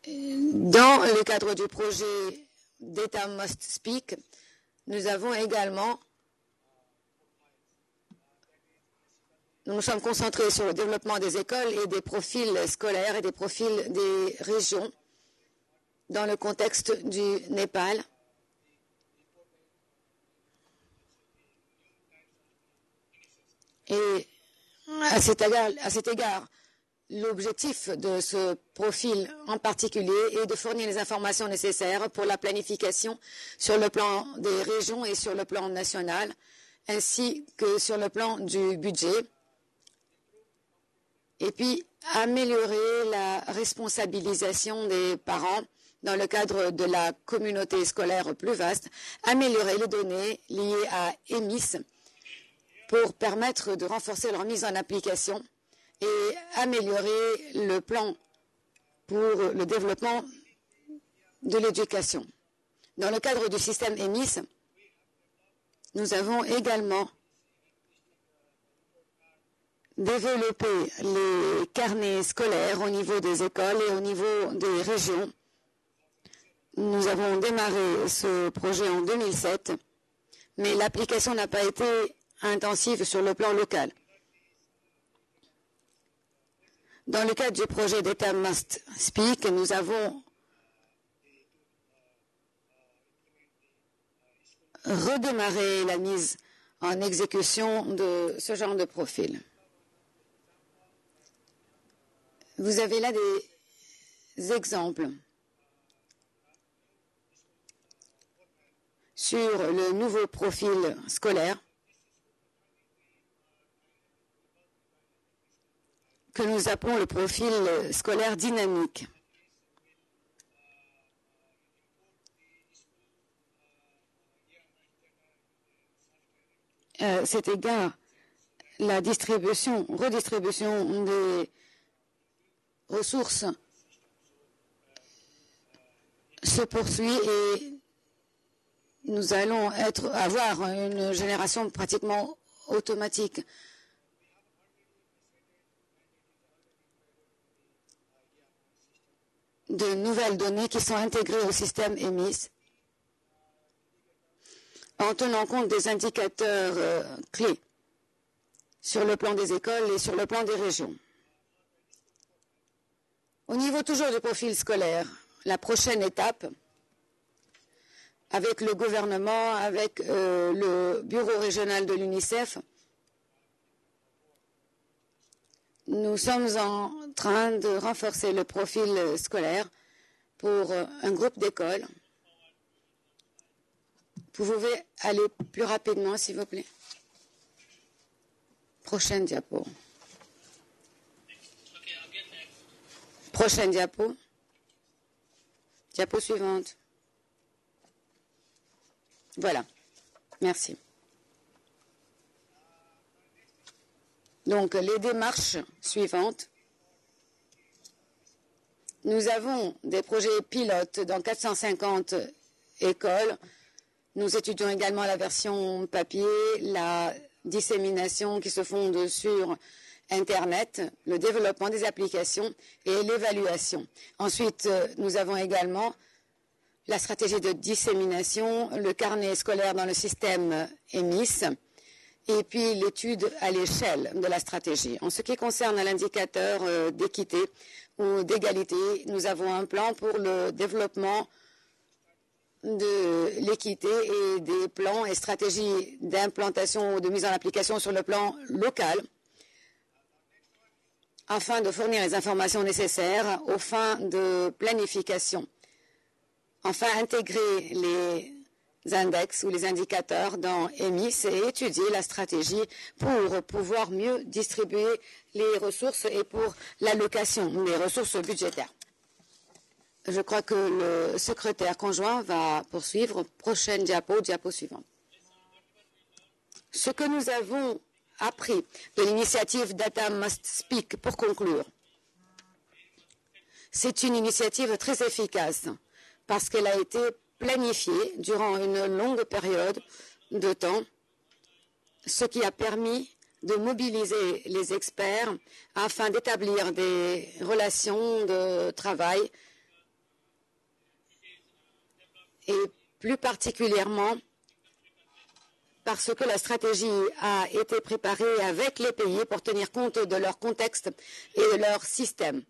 Speaker 2: Dans le cadre du projet Data Must Speak, nous avons également, nous nous sommes concentrés sur le développement des écoles et des profils scolaires et des profils des régions dans le contexte du Népal. Et à cet égard, l'objectif de ce profil en particulier est de fournir les informations nécessaires pour la planification sur le plan des régions et sur le plan national, ainsi que sur le plan du budget. Et puis, améliorer la responsabilisation des parents dans le cadre de la communauté scolaire plus vaste, améliorer les données liées à EMIS pour permettre de renforcer leur mise en application et améliorer le plan pour le développement de l'éducation. Dans le cadre du système EMIS, nous avons également développé les carnets scolaires au niveau des écoles et au niveau des régions. Nous avons démarré ce projet en 2007, mais l'application n'a pas été intensive sur le plan local. Dans le cadre du projet d'État Must Speak, nous avons redémarré la mise en exécution de ce genre de profil. Vous avez là des exemples sur le nouveau profil scolaire que nous appelons le profil scolaire dynamique. À cet égard, la redistribution des ressources se poursuit et nous allons avoir une génération pratiquement automatique. De nouvelles données qui sont intégrées au système EMIS en tenant compte des indicateurs clés sur le plan des écoles et sur le plan des régions. Au niveau toujours du profil scolaire, la prochaine étape, avec le gouvernement, avec le bureau régional de l'UNICEF, nous sommes en train de renforcer le profil scolaire pour un groupe d'écoles. Vous pouvez aller plus rapidement, s'il vous plaît. Prochaine diapo. Prochaine diapo. Diapo suivante. Voilà. Merci. Donc, les démarches suivantes. Nous avons des projets pilotes dans 450 écoles. Nous étudions également la version papier, la dissémination qui se fonde sur Internet, le développement des applications et l'évaluation. Ensuite, nous avons également la stratégie de dissémination, le carnet scolaire dans le système EMIS, et puis l'étude à l'échelle de la stratégie. En ce qui concerne l'indicateur d'équité ou d'égalité, nous avons un plan pour le développement de l'équité et des plans et stratégies d'implantation ou de mise en application sur le plan local afin de fournir les informations nécessaires aux fins de planification. Enfin, intégrer les index ou les indicateurs dans EMIS et étudier la stratégie pour pouvoir mieux distribuer les ressources et pour l'allocation des ressources budgétaires. Je crois que le secrétaire conjoint va poursuivre. Prochaine diapo, diapo suivante. Ce que nous avons appris de l'initiative Data Must Speak, pour conclure, c'est une initiative très efficace parce qu'elle a été planifiée durant une longue période de temps, ce qui a permis de mobiliser les experts afin d'établir des relations de travail et plus particulièrement parce que la stratégie a été préparée avec les pays pour tenir compte de leur contexte et de leur système.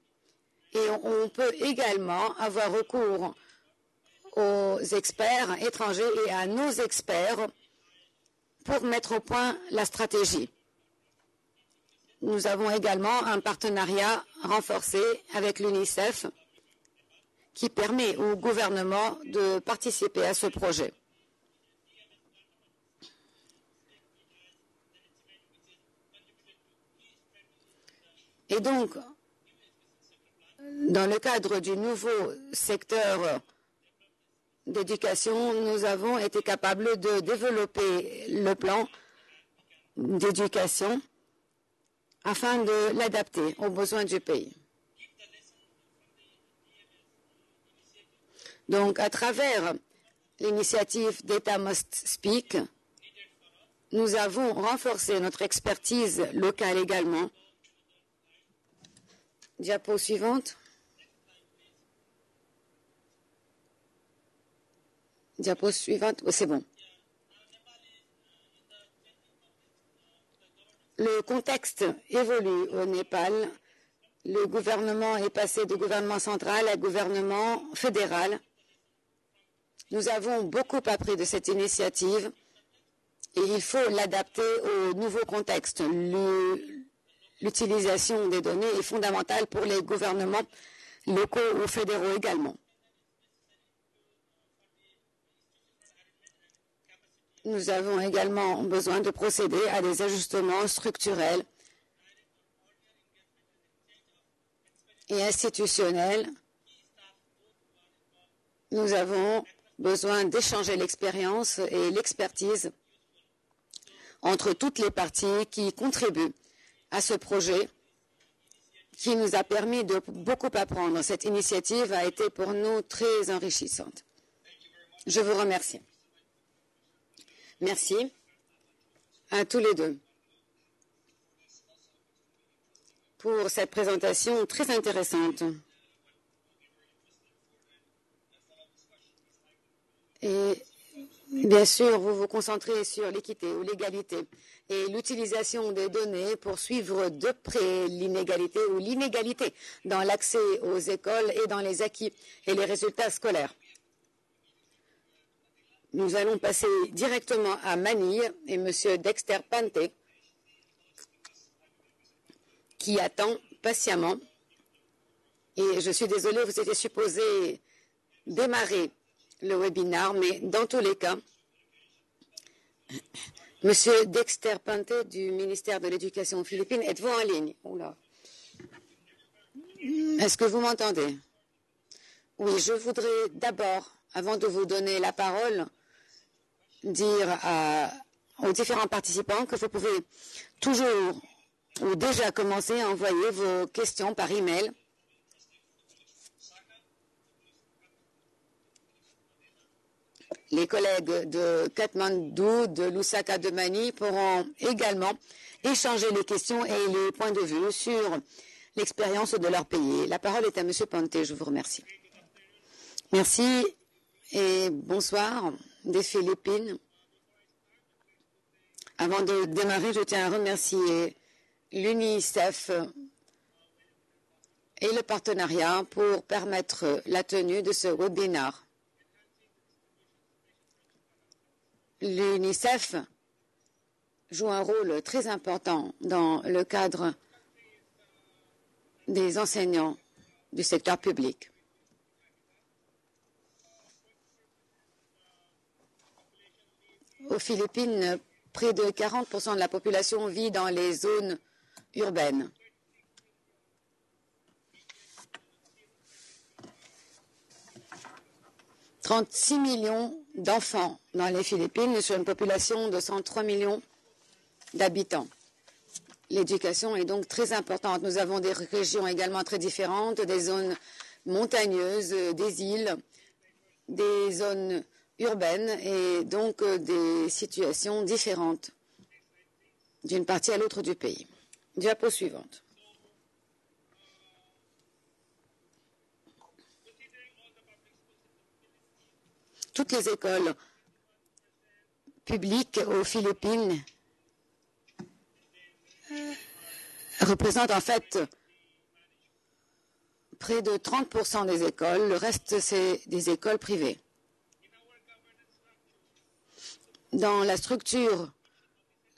Speaker 2: Et on peut également avoir recours aux experts étrangers et à nos experts pour mettre au point la stratégie. Nous avons également un partenariat renforcé avec l'UNICEF qui permet au gouvernement de participer à ce projet. Et donc, dans le cadre du nouveau secteur d'éducation, nous avons été capables de développer le plan d'éducation afin de l'adapter aux besoins du pays. Donc, à travers l'initiative Data Must Speak, nous avons renforcé notre expertise locale également. Diapo suivante. Diapo suivante. Oh, c'est bon. Le contexte évolue au Népal. Le gouvernement est passé de gouvernement central à gouvernement fédéral. Nous avons beaucoup appris de cette initiative et il faut l'adapter au nouveau contexte. L'utilisation des données est fondamentale pour les gouvernements locaux ou fédéraux également. Nous avons également besoin de procéder à des ajustements structurels et institutionnels. Nous avons besoin d'échanger l'expérience et l'expertise entre toutes les parties qui contribuent à ce projet qui nous a permis de beaucoup apprendre. Cette initiative a été pour nous très enrichissante. Je vous remercie. Merci à tous les deux pour cette présentation très intéressante. Et bien sûr, vous vous concentrez sur l'équité ou l'égalité et l'utilisation des données pour suivre de près l'inégalité ou l'inégalité dans l'accès aux écoles et dans les acquis et les résultats scolaires. Nous allons passer directement à Manille et M. Dexter Pante, qui attend patiemment. Et je suis désolée, vous étiez supposé démarrer le webinaire, mais dans tous les cas, M. Dexter Pante du ministère de l'Éducation aux Philippines, êtes-vous en ligne? Oula. Est-ce que vous m'entendez? Oui, je voudrais d'abord, avant de vous donner la parole, dire aux différents participants que vous pouvez toujours ou déjà commencer à envoyer vos questions par email. Les collègues de Katmandou, de Lusaka, de Manille pourront également échanger les questions et les points de vue sur l'expérience de leur pays. La parole est à M. Pante. Je vous remercie. Merci et bonsoir des Philippines. Avant de démarrer, je tiens à remercier l'UNICEF et le partenariat pour permettre la tenue de ce webinaire. L'UNICEF joue un rôle très important dans le cadre des enseignants du secteur public. Aux Philippines, près de 40% de la population vit dans les zones urbaines. « 36 millions d'enfants dans les Philippines sur une population de 103 millions d'habitants. L'éducation est donc très importante. Nous avons des régions également très différentes, des zones montagneuses, des îles, des zones urbaines et donc des situations différentes d'une partie à l'autre du pays. Diapo suivante. Toutes les écoles publiques aux Philippines représentent en fait près de 30% des écoles. Le reste, c'est des écoles privées. Dans la structure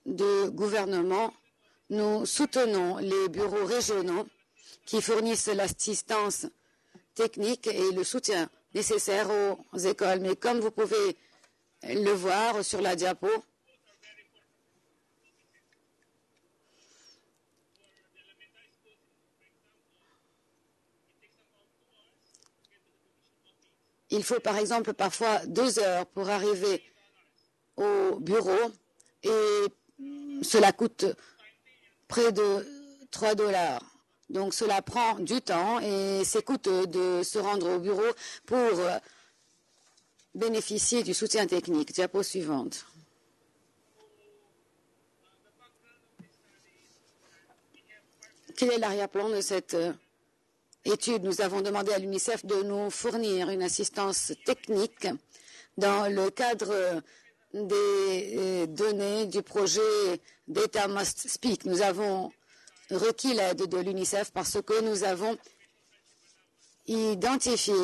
Speaker 2: de gouvernement, nous soutenons les bureaux régionaux qui fournissent l'assistance technique et le soutien nécessaire aux écoles. Mais comme vous pouvez le voir sur la diapo, il faut par exemple parfois 2 heures pour arriver au bureau et cela coûte près de 3 $. Donc cela prend du temps et c'est coûteux de se rendre au bureau pour bénéficier du soutien technique. Diapo suivante. Quel est l'arrière-plan de cette étude? Nous avons demandé à l'UNICEF de nous fournir une assistance technique dans le cadre des données du projet Data Must Speak. Nous avons requis l'aide de l'UNICEF parce que nous avons identifié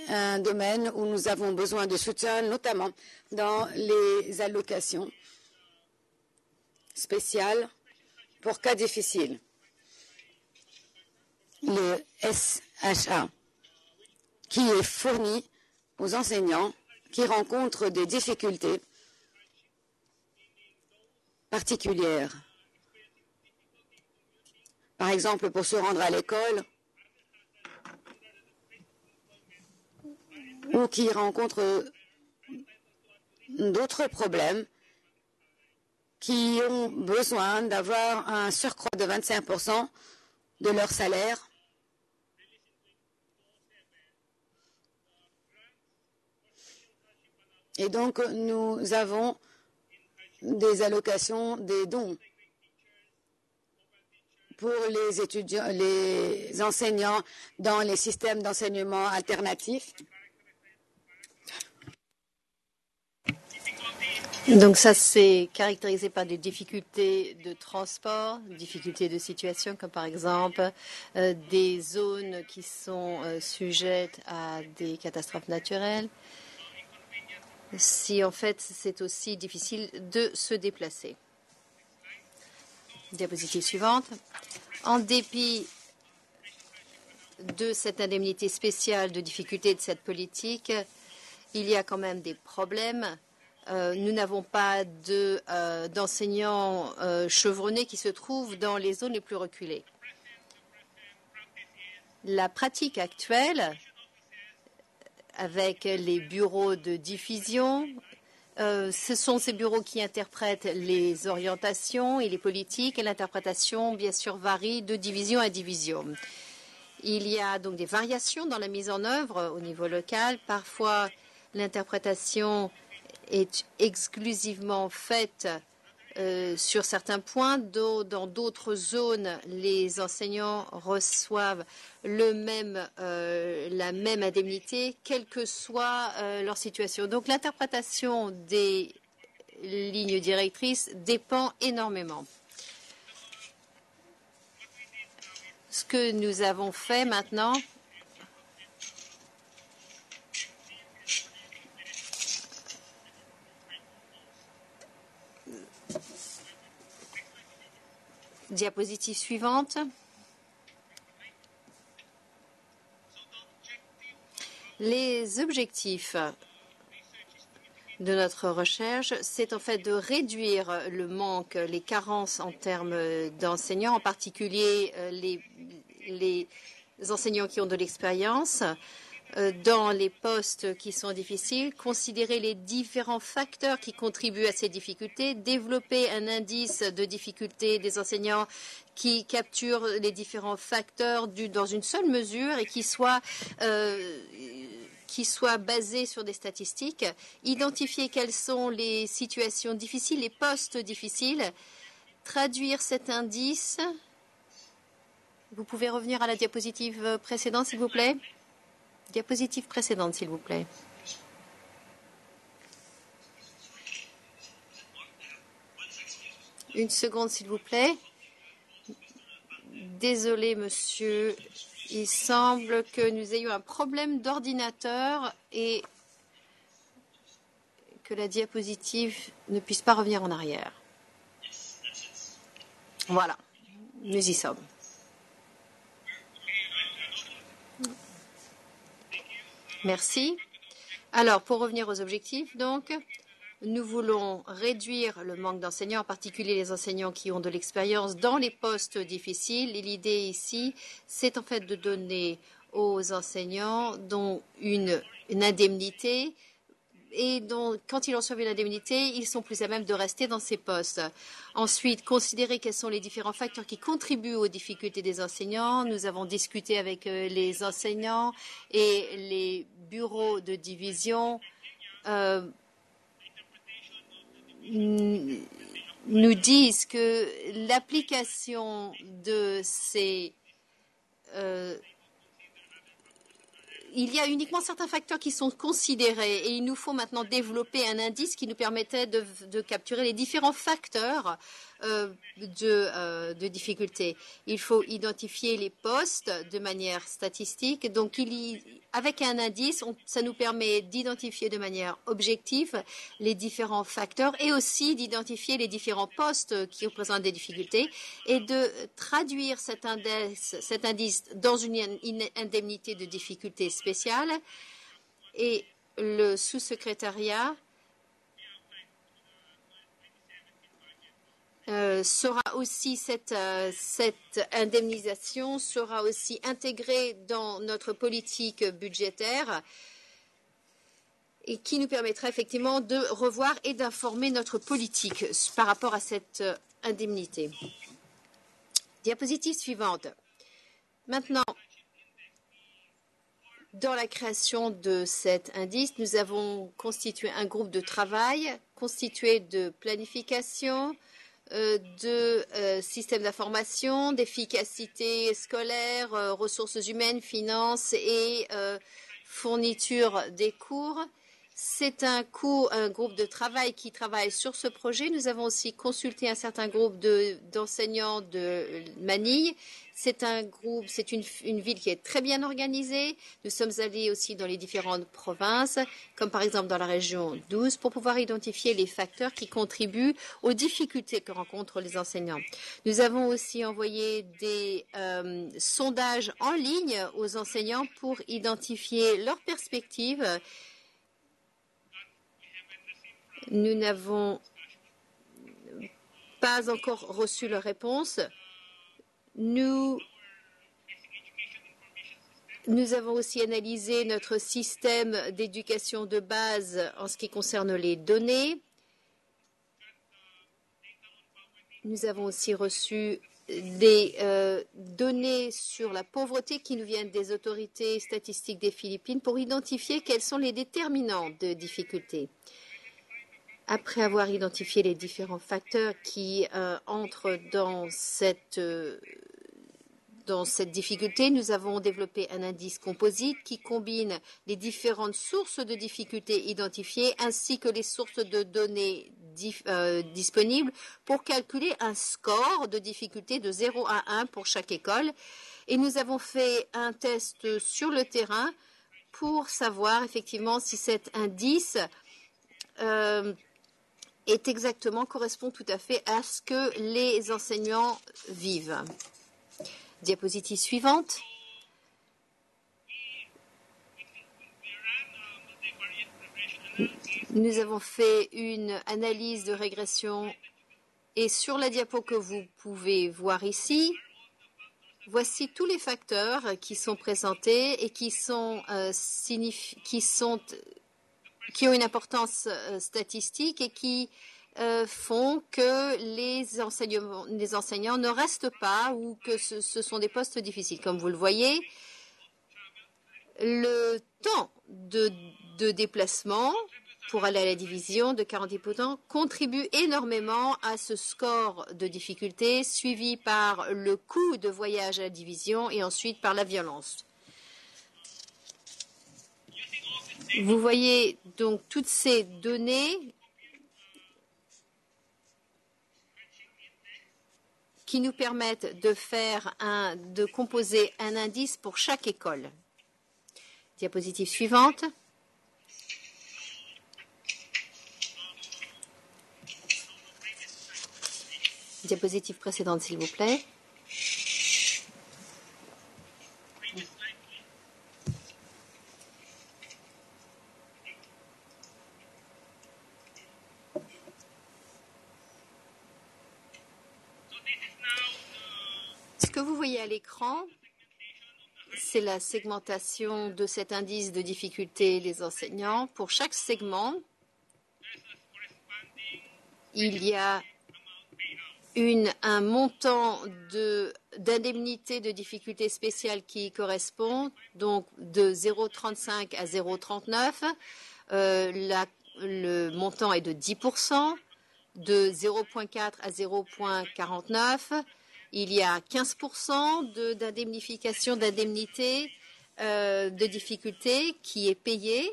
Speaker 2: un domaine où nous avons besoin de soutien, notamment dans les allocations spéciales pour cas difficiles. Le SHA, qui est fourni aux enseignants qui rencontrent des difficultés particulières. Par exemple, pour se rendre à l'école ou qui rencontrent d'autres problèmes qui ont besoin d'avoir un surcroît de 25% de leur salaire. Et donc, nous avons des allocations, des dons pour les étudiants, les enseignants dans les systèmes d'enseignement alternatifs.
Speaker 1: Donc ça, c'est caractérisé par des difficultés de transport, difficultés de situation, comme par exemple des zones qui sont sujettes à des catastrophes naturelles. Si en fait, c'est aussi difficile de se déplacer. Diapositive suivante. En dépit de cette indemnité spéciale de difficulté de cette politique, il y a quand même des problèmes. Nous n'avons pas d'enseignants chevronnés qui se trouvent dans les zones les plus reculées. La pratique actuelle, avec les bureaux de diffusion, ce sont ces bureaux qui interprètent les orientations et les politiques, et l'interprétation, bien sûr, varie de division à division. Il y a donc des variations dans la mise en œuvre au niveau local. Parfois, l'interprétation est exclusivement faite sur certains points. Dans d'autres zones, les enseignants reçoivent la même indemnité, quelle que soit leur situation. Donc l'interprétation des lignes directrices dépend énormément. Ce que nous avons fait maintenant, diapositive suivante. Les objectifs de notre recherche, c'est en fait de réduire le manque, les carences en termes d'enseignants, en particulier les enseignants qui ont de l'expérience dans les postes qui sont difficiles, considérer les différents facteurs qui contribuent à ces difficultés, développer un indice de difficulté des enseignants qui capture les différents facteurs dans une seule mesure et qui soit basé sur des statistiques, identifier quelles sont les situations difficiles, les postes difficiles, traduire cet indice. Vous pouvez revenir à la diapositive précédente, s'il vous plaît. Diapositive précédente, s'il vous plaît. Une seconde, s'il vous plaît. Désolé, monsieur. Il semble que nous ayons un problème d'ordinateur et que la diapositive ne puisse pas revenir en arrière. Voilà, nous y sommes. Merci. Alors, pour revenir aux objectifs, donc, nous voulons réduire le manque d'enseignants, en particulier les enseignants qui ont de l'expérience dans les postes difficiles. Et l'idée ici, c'est en fait de donner aux enseignants dont une indemnité et dont, quand ils reçoivent une indemnité, ils sont plus à même de rester dans ces postes. Ensuite, considérer quels sont les différents facteurs qui contribuent aux difficultés des enseignants. Nous avons discuté avec les enseignants et les bureaux de division nous disent que l'application de ces il y a uniquement certains facteurs qui sont considérés et il nous faut maintenant développer un indice qui nous permettait de capturer les différents facteurs de difficulté. Il faut identifier les postes de manière statistique. Donc, avec un indice, ça nous permet d'identifier de manière objective les différents facteurs et aussi d'identifier les différents postes qui représentent des difficultés et de traduire cet indice dans une indemnité de difficulté spéciale. Et le sous-secrétariat sera aussi cette indemnisation sera aussi intégrée dans notre politique budgétaire et qui nous permettra effectivement de revoir et d'informer notre politique par rapport à cette indemnité. Diapositive suivante. Maintenant, dans la création de cet indice, nous avons constitué un groupe de travail constitué de planification, de systèmes d'information, d'efficacité scolaire, ressources humaines, finances et fourniture des cours. C'est un groupe de travail qui travaille sur ce projet. Nous avons aussi consulté un certain groupe d'enseignants de Manille. C'est une ville qui est très bien organisée. Nous sommes allés aussi dans les différentes provinces, comme par exemple dans la région 12, pour pouvoir identifier les facteurs qui contribuent aux difficultés que rencontrent les enseignants. Nous avons aussi envoyé des sondages en ligne aux enseignants pour identifier leurs perspectives. Nous n'avons pas encore reçu leur réponse. Nous avons aussi analysé notre système d'éducation de base en ce qui concerne les données. Nous avons aussi reçu des données sur la pauvreté qui nous viennent des autorités statistiques des Philippines pour identifier quels sont les déterminants de difficulté. Après avoir identifié les différents facteurs qui entrent dans cette difficulté, nous avons développé un indice composite qui combine les différentes sources de difficultés identifiées ainsi que les sources de données disponibles pour calculer un score de difficulté de 0 à 1 pour chaque école. Et nous avons fait un test sur le terrain pour savoir effectivement si cet indice correspond tout à fait à ce que les enseignants vivent. Diapositive suivante. Nous avons fait une analyse de régression et sur la diapo que vous pouvez voir ici, voici tous les facteurs qui sont présentés et qui ont une importance statistique et qui font que les enseignants ne restent pas ou que ce sont des postes difficiles. Comme vous le voyez, le temps de déplacement pour aller à la division de 40% contribue énormément à ce score de difficulté, suivi par le coût de voyage à la division et ensuite par la violence. Vous voyez donc toutes ces données qui nous permettent de composer un indice pour chaque école. Diapositive suivante. Diapositive précédente, s'il vous plaît. Ce que vous voyez à l'écran, c'est la segmentation de cet indice de difficulté des enseignants. Pour chaque segment, il y a un montant d'indemnité de difficulté spéciale qui correspond, donc de 0,35 à 0,39. Le montant est de 10%, de 0,4 à 0,49. Il y a 15% d'indemnification d'indemnité de difficulté qui est payée,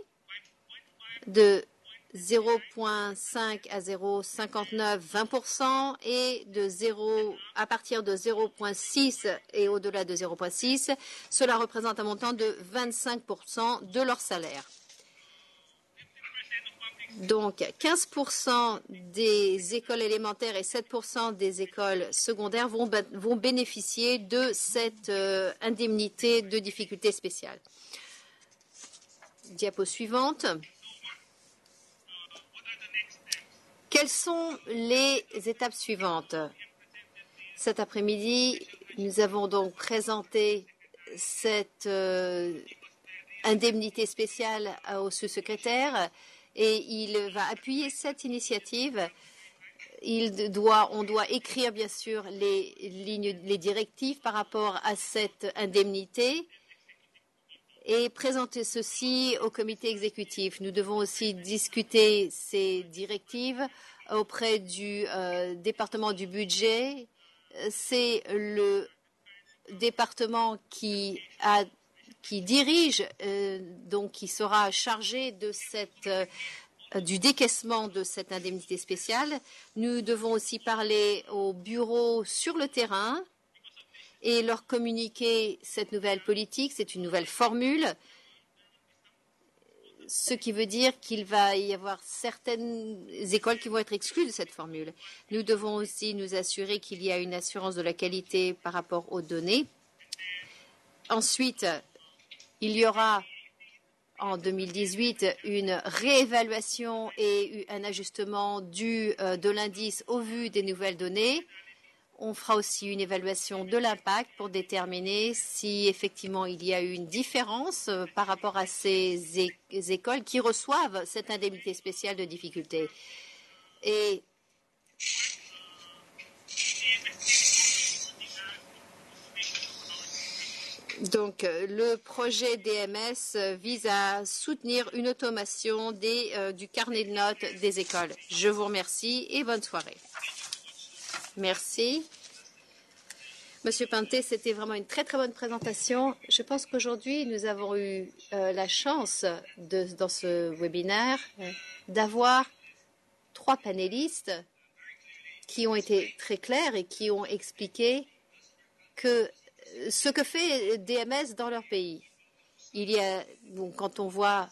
Speaker 1: de 0,5 à 0,59, 20%, et à partir de 0,6 et au-delà de 0,6, cela représente un montant de 25% de leur salaire. Donc, 15% des écoles élémentaires et 7% des écoles secondaires vont bénéficier de cette indemnité de difficulté spéciale. Diapo suivante. Quelles sont les étapes suivantes? Cet après-midi, nous avons donc présenté cette indemnité spéciale au sous-secrétaire et il va appuyer cette initiative. On doit écrire, bien sûr, les directives par rapport à cette indemnité et présenter ceci au comité exécutif. Nous devons aussi discuter ces directives auprès du département du budget. C'est le département qui dirige, donc qui sera chargé de du décaissement de cette indemnité spéciale. Nous devons aussi parler au bureau sur le terrain et leur communiquer cette nouvelle politique. C'est une nouvelle formule, ce qui veut dire qu'il va y avoir certaines écoles qui vont être exclues de cette formule. Nous devons aussi nous assurer qu'il y a une assurance de la qualité par rapport aux données. Ensuite, il y aura en 2018 une réévaluation et un ajustement de l'indice au vu des nouvelles données. On fera aussi une évaluation de l'impact pour déterminer si effectivement il y a une différence par rapport à ces écoles qui reçoivent cette indemnité spéciale de difficulté. Et donc, le projet DMS vise à soutenir une automation du carnet de notes des écoles. Je vous remercie et bonne soirée. Merci. Monsieur Pinté, c'était vraiment une très, très bonne présentation. Je pense qu'aujourd'hui, nous avons eu la chance, dans ce webinaire, d'avoir 3 panélistes qui ont été très clairs et qui ont expliqué ce que fait DMS dans leur pays. Il y a, donc, quand on voit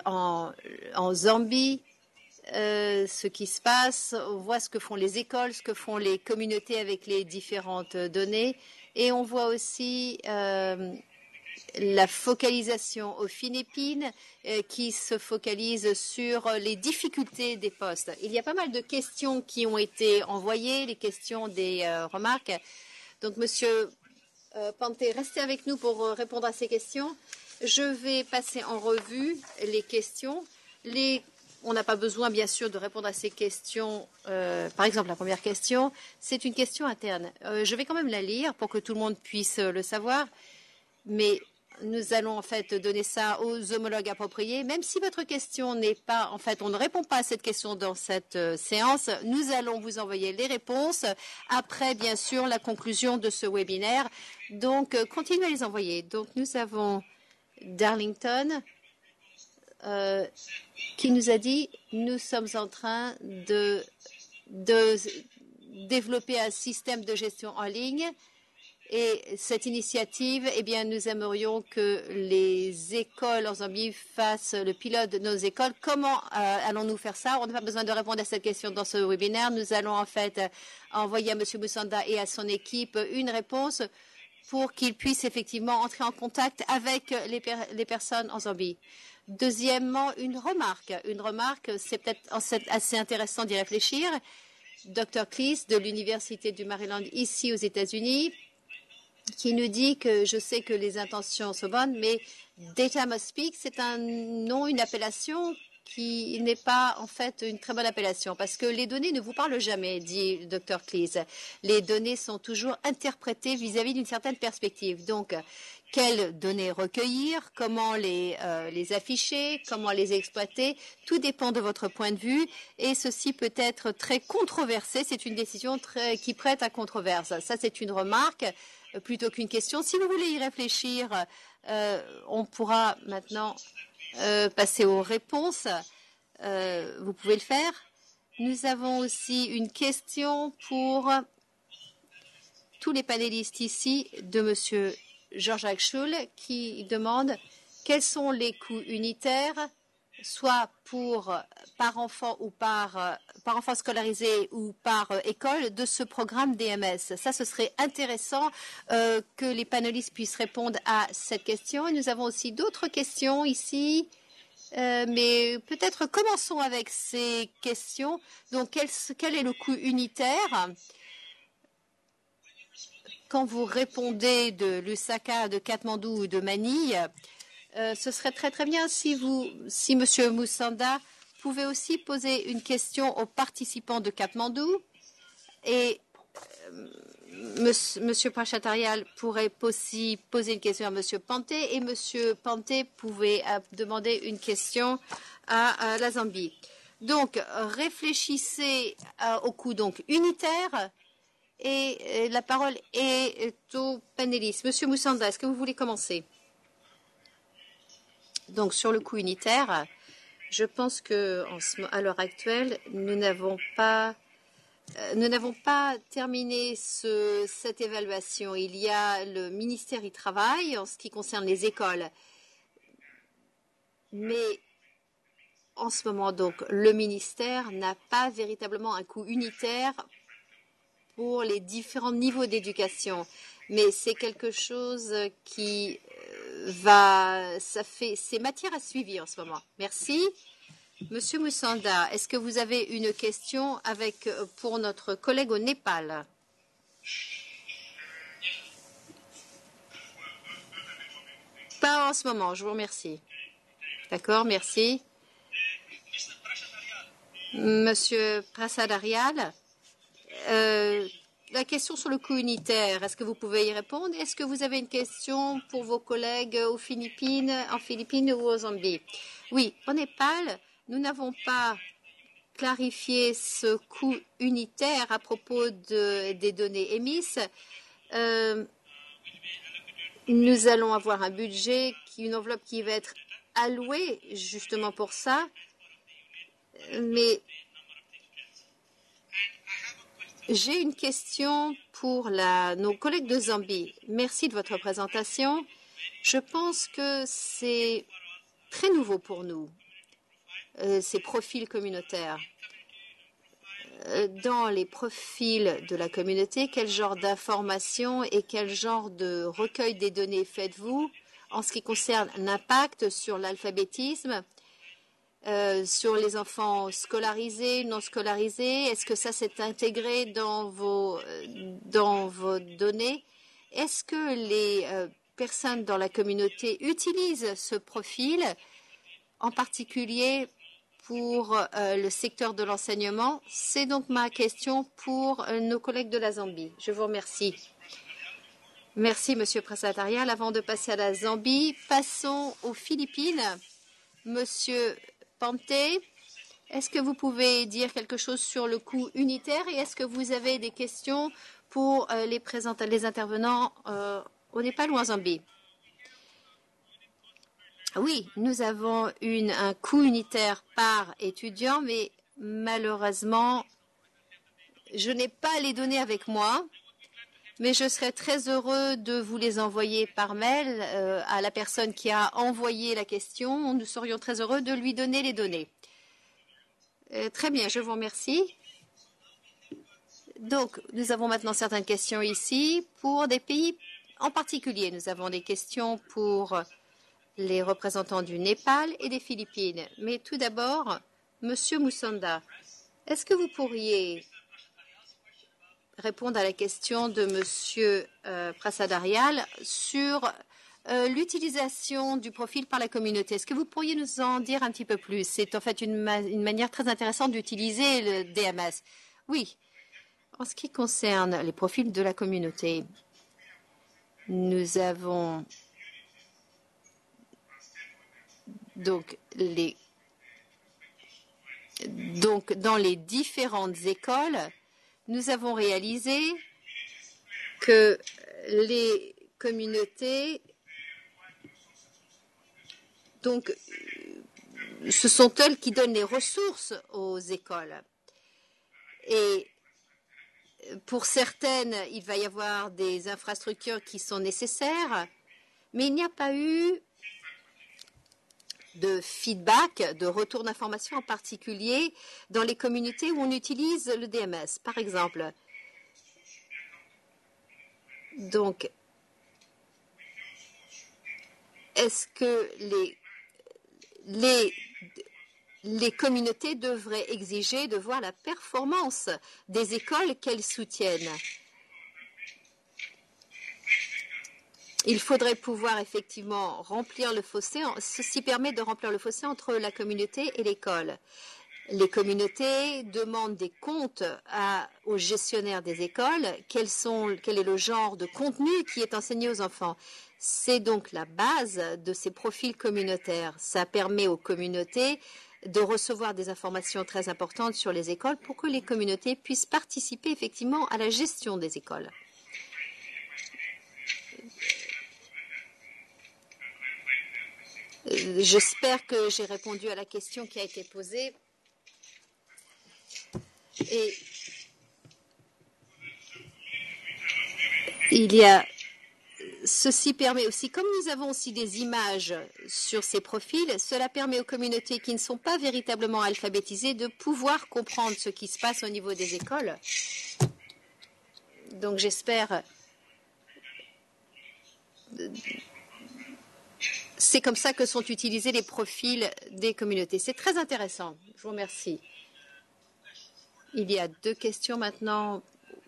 Speaker 1: en Zambie ce qui se passe, on voit ce que font les écoles, ce que font les communautés avec les différentes données, et on voit aussi la focalisation aux Philippines qui se focalise sur les difficultés des postes. Il y a pas mal de questions qui ont été envoyées, les questions des remarques. Donc, Monsieur Panté, restez avec nous pour répondre à ces questions. Je vais passer en revue les questions. On n'a pas besoin, bien sûr, de répondre à ces questions. Par exemple, la première question, c'est une question interne. Je vais quand même la lire pour que tout le monde puisse le savoir. Mais nous allons en fait donner ça aux homologues appropriés. Même si votre question n'est pas, en fait, on ne répond pas à cette question dans cette séance, nous allons vous envoyer les réponses après, bien sûr, la conclusion de ce webinaire. Donc, continuez à les envoyer. Donc, nous avons Darlington qui nous a dit « Nous sommes en train de développer un système de gestion en ligne Et cette initiative, eh bien, nous aimerions que les écoles en Zambie fassent le pilote de nos écoles. Comment allons-nous faire ça? On n'a pas besoin de répondre à cette question dans ce webinaire. Nous allons en fait envoyer à M. Musanda et à son équipe une réponse pour qu'ils puissent effectivement entrer en contact avec les personnes en Zambie. Deuxièmement, une remarque. Une remarque, c'est peut-être assez intéressant d'y réfléchir. Dr. Cleese de l'Université du Maryland ici aux États-Unis, qui nous dit que je sais que les intentions sont bonnes, mais Data Must Speak, c'est un nom, une appellation qui n'est pas en fait une très bonne appellation parce que les données ne vous parlent jamais, dit Dr. Cleese. Les données sont toujours interprétées vis-à-vis d'une certaine perspective. Donc, quelles données recueillir, comment les afficher, comment les exploiter, tout dépend de votre point de vue et ceci peut être très controversé. C'est une décision qui prête à controverse. Ça, c'est une remarque plutôt qu'une question. Si vous voulez y réfléchir, on pourra maintenant passer aux réponses. Vous pouvez le faire. Nous avons aussi une question pour tous les panélistes ici de M. Georges Akchoul qui demande quels sont les coûts unitaires, soit par enfant ou par enfant scolarisé ou par école de ce programme DMS. Ça, ce serait intéressant que les panélistes puissent répondre à cette question. Et nous avons aussi d'autres questions ici. Mais peut-être commençons avec ces questions. Donc, quel est le coût unitaire? Quand vous répondez de Lusaka, de Katmandou ou de Manille, ce serait très très bien si M. Musanda pouvait aussi poser une question aux participants de Katmandou et M. Prachatarial pourrait aussi poser une question à M. Panté et M. Panté pouvait demander une question à la Zambie. Donc, réfléchissez au coût unitaire et la parole est au panéliste. M. Musanda, est-ce que vous voulez commencer? Donc, sur le coût unitaire, je pense qu'à l'heure actuelle, nous n'avons pas terminé cette évaluation. Il y a le ministère y travaille en ce qui concerne les écoles. Mais en ce moment, donc, le ministère n'a pas véritablement un coût unitaire pour les différents niveaux d'éducation. Mais c'est quelque chose qui c'est matière à suivre en ce moment. Merci. Monsieur Musanda, est-ce que vous avez une question pour notre collègue au Népal? Pas en ce moment, je vous remercie. D'accord, merci. Monsieur Prasadarial, la question sur le coût unitaire, est-ce que vous pouvez y répondre? Est-ce que vous avez une question pour vos collègues en Philippines ou au Zambie? Oui, au Népal, nous n'avons pas clarifié ce coût unitaire à propos des données émises. Nous allons avoir un budget, une enveloppe qui va être allouée justement pour ça. Mais j'ai une question pour nos collègues de Zambie. Merci de votre présentation. Je pense que c'est très nouveau pour nous, ces profils communautaires. Dans les profils de la communauté, quel genre d'informations et quel genre de recueil des données faites-vous en ce qui concerne l'impact sur l'alphabétisme, sur les enfants scolarisés, non scolarisés? Est-ce que ça s'est intégré dans vos données? Est-ce que les personnes dans la communauté utilisent ce profil, en particulier pour le secteur de l'enseignement? C'est donc ma question pour nos collègues de la Zambie. Je vous remercie. Merci, Monsieur Prasatarial. Avant de passer à la Zambie, passons aux Philippines. Monsieur Panté, est-ce que vous pouvez dire quelque chose sur le coût unitaire et est-ce que vous avez des questions pour les intervenants au Népal ou en Zambie? Oui, nous avons un coût unitaire par étudiant, mais malheureusement, je n'ai pas les données avec moi. mais je serais très heureux de vous les envoyer par mail à la personne qui a envoyé la question. Nous serions très heureux de lui donner les données. Très bien, je vous remercie. Donc, nous avons maintenant certaines questions ici pour des pays en particulier. Nous avons des questions pour les représentants du Népal et des Philippines. Mais tout d'abord, Monsieur Moussanda, est-ce que vous pourriez répondre à la question de Monsieur Prasadarial sur l'utilisation du profil par la communauté? Est-ce que vous pourriez nous en dire un petit peu plus? C'est en fait une manière très intéressante d'utiliser le DMS. Oui. En ce qui concerne les profils de la communauté, nous avons donc dans les différentes écoles, nous avons réalisé que les communautés, donc, ce sont elles qui donnent les ressources aux écoles. Et pour certaines, il va y avoir des infrastructures qui sont nécessaires, mais il n'y a pas eu de feedback, de retour d'information en particulier dans les communautés où on utilise le DMS, par exemple. Donc, est-ce que les communautés devraient exiger de voir la performance des écoles qu'elles soutiennent? Il faudrait pouvoir effectivement remplir le fossé. Ceci permet de remplir le fossé entre la communauté et l'école. Les communautés demandent des comptes aux gestionnaires des écoles. Quel est le genre de contenu qui est enseigné aux enfants? C'est donc la base de ces profils communautaires. Ça permet aux communautés de recevoir des informations très importantes sur les écoles pour que les communautés puissent participer effectivement à la gestion des écoles. J'espère que j'ai répondu à la question qui a été posée. Et ceci permet aussi, comme nous avons aussi des images sur ces profils, cela permet aux communautés qui ne sont pas véritablement alphabétisées de pouvoir comprendre ce qui se passe au niveau des écoles. Donc j'espère. C'est comme ça que sont utilisés les profils des communautés. C'est très intéressant. Je vous remercie. Il y a 2 questions maintenant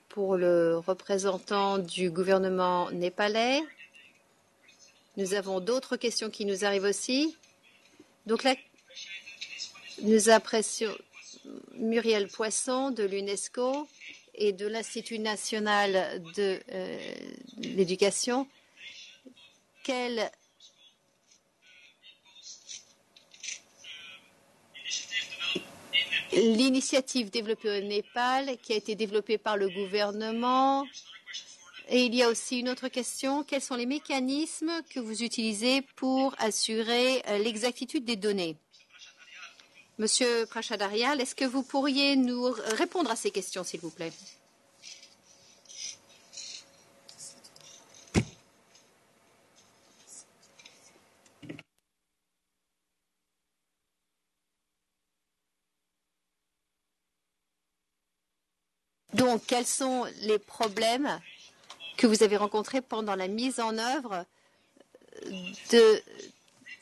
Speaker 1: pour le représentant du gouvernement népalais. Nous avons d'autres questions qui nous arrivent aussi. Donc là, nous apprécions Muriel Poisson de l'UNESCO et de l'Institut national de l'éducation. L'initiative développée au Népal, qui a été développée par le gouvernement. Et il y a aussi une autre question. Quels sont les mécanismes que vous utilisez pour assurer l'exactitude des données? Monsieur Prachadarial, est-ce que vous pourriez nous répondre à ces questions, s'il vous plaît? Donc, quels sont les problèmes que vous avez rencontrés pendant la mise en œuvre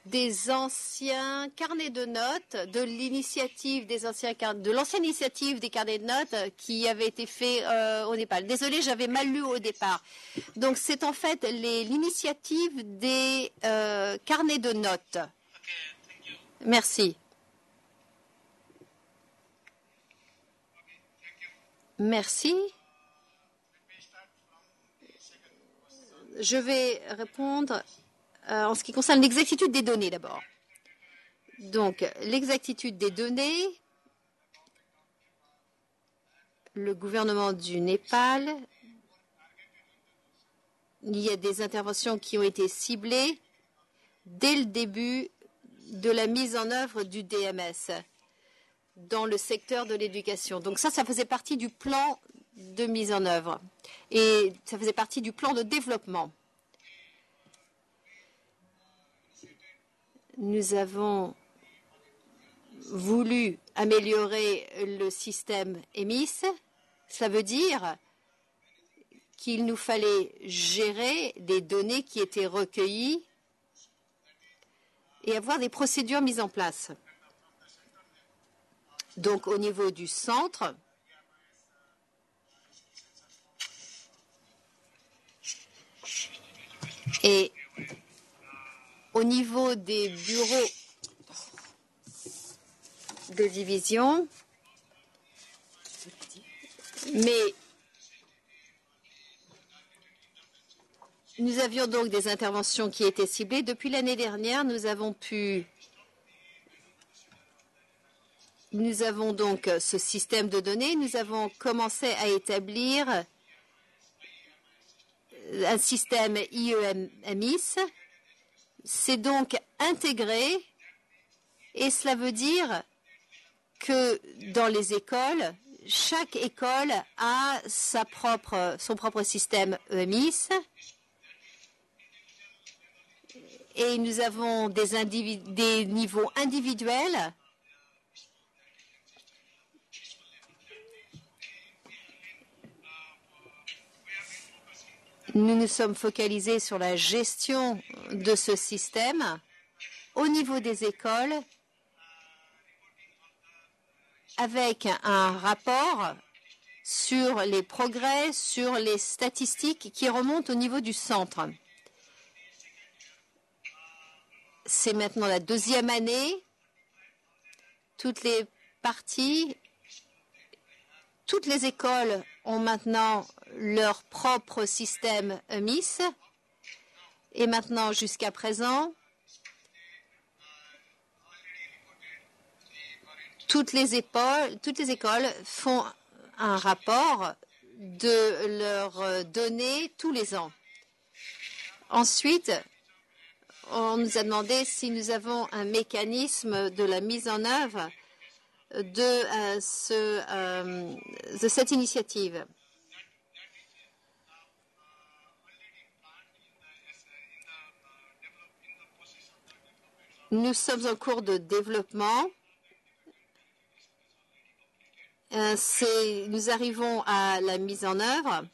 Speaker 1: des anciens carnets de notes, de l'initiative de l'ancienne initiative des carnets de notes qui avait été fait au Népal? Désolée, j'avais mal lu au départ. Donc, c'est en fait l'initiative des carnets de notes. Merci. Merci. Je vais répondre en ce qui concerne l'exactitude des données d'abord. Donc, l'exactitude des données, le gouvernement du Népal, il y a des interventions qui ont été ciblées dès le début de la mise en œuvre du DMS dans le secteur de l'éducation. Donc ça faisait partie du plan de mise en œuvre. Et ça faisait partie du plan de développement. Nous avons voulu améliorer le système EMIS. Cela veut dire qu'il nous fallait gérer des données qui étaient recueillies et avoir des procédures mises en place. Donc, au niveau du centre, et au niveau des bureaux de division, mais nous avions donc des interventions qui étaient ciblées. Depuis l'année dernière, nous avons donc ce système de données. Nous avons commencé à établir un système IEMIS. C'est donc intégré et cela veut dire que dans les écoles, chaque école a son propre système EMIS et nous avons des niveaux individuels Nous nous sommes focalisés sur la gestion de ce système au niveau des écoles avec un rapport sur les progrès, sur les statistiques qui remontent au niveau du centre. C'est maintenant la deuxième année. Toutes les parties, toutes les écoles ont maintenant leur propre système EMIS. Et maintenant, jusqu'à présent, toutes les écoles font un rapport de leurs données tous les ans. Ensuite, on nous a demandé si nous avons un mécanisme de la mise en œuvre de cette initiative. Nous sommes en cours de développement. Nous arrivons à la mise en œuvre.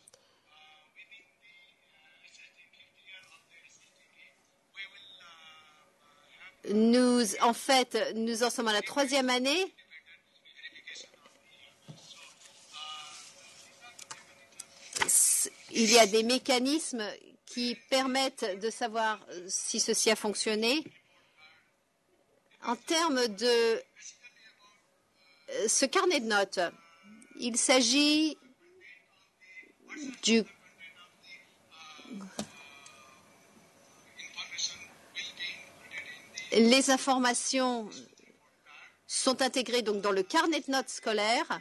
Speaker 1: Nous en sommes à la troisième année. Il y a des mécanismes qui permettent de savoir si ceci a fonctionné. En termes de ce carnet de notes, il s'agit du les informations sont intégrées donc dans le carnet de notes scolaire.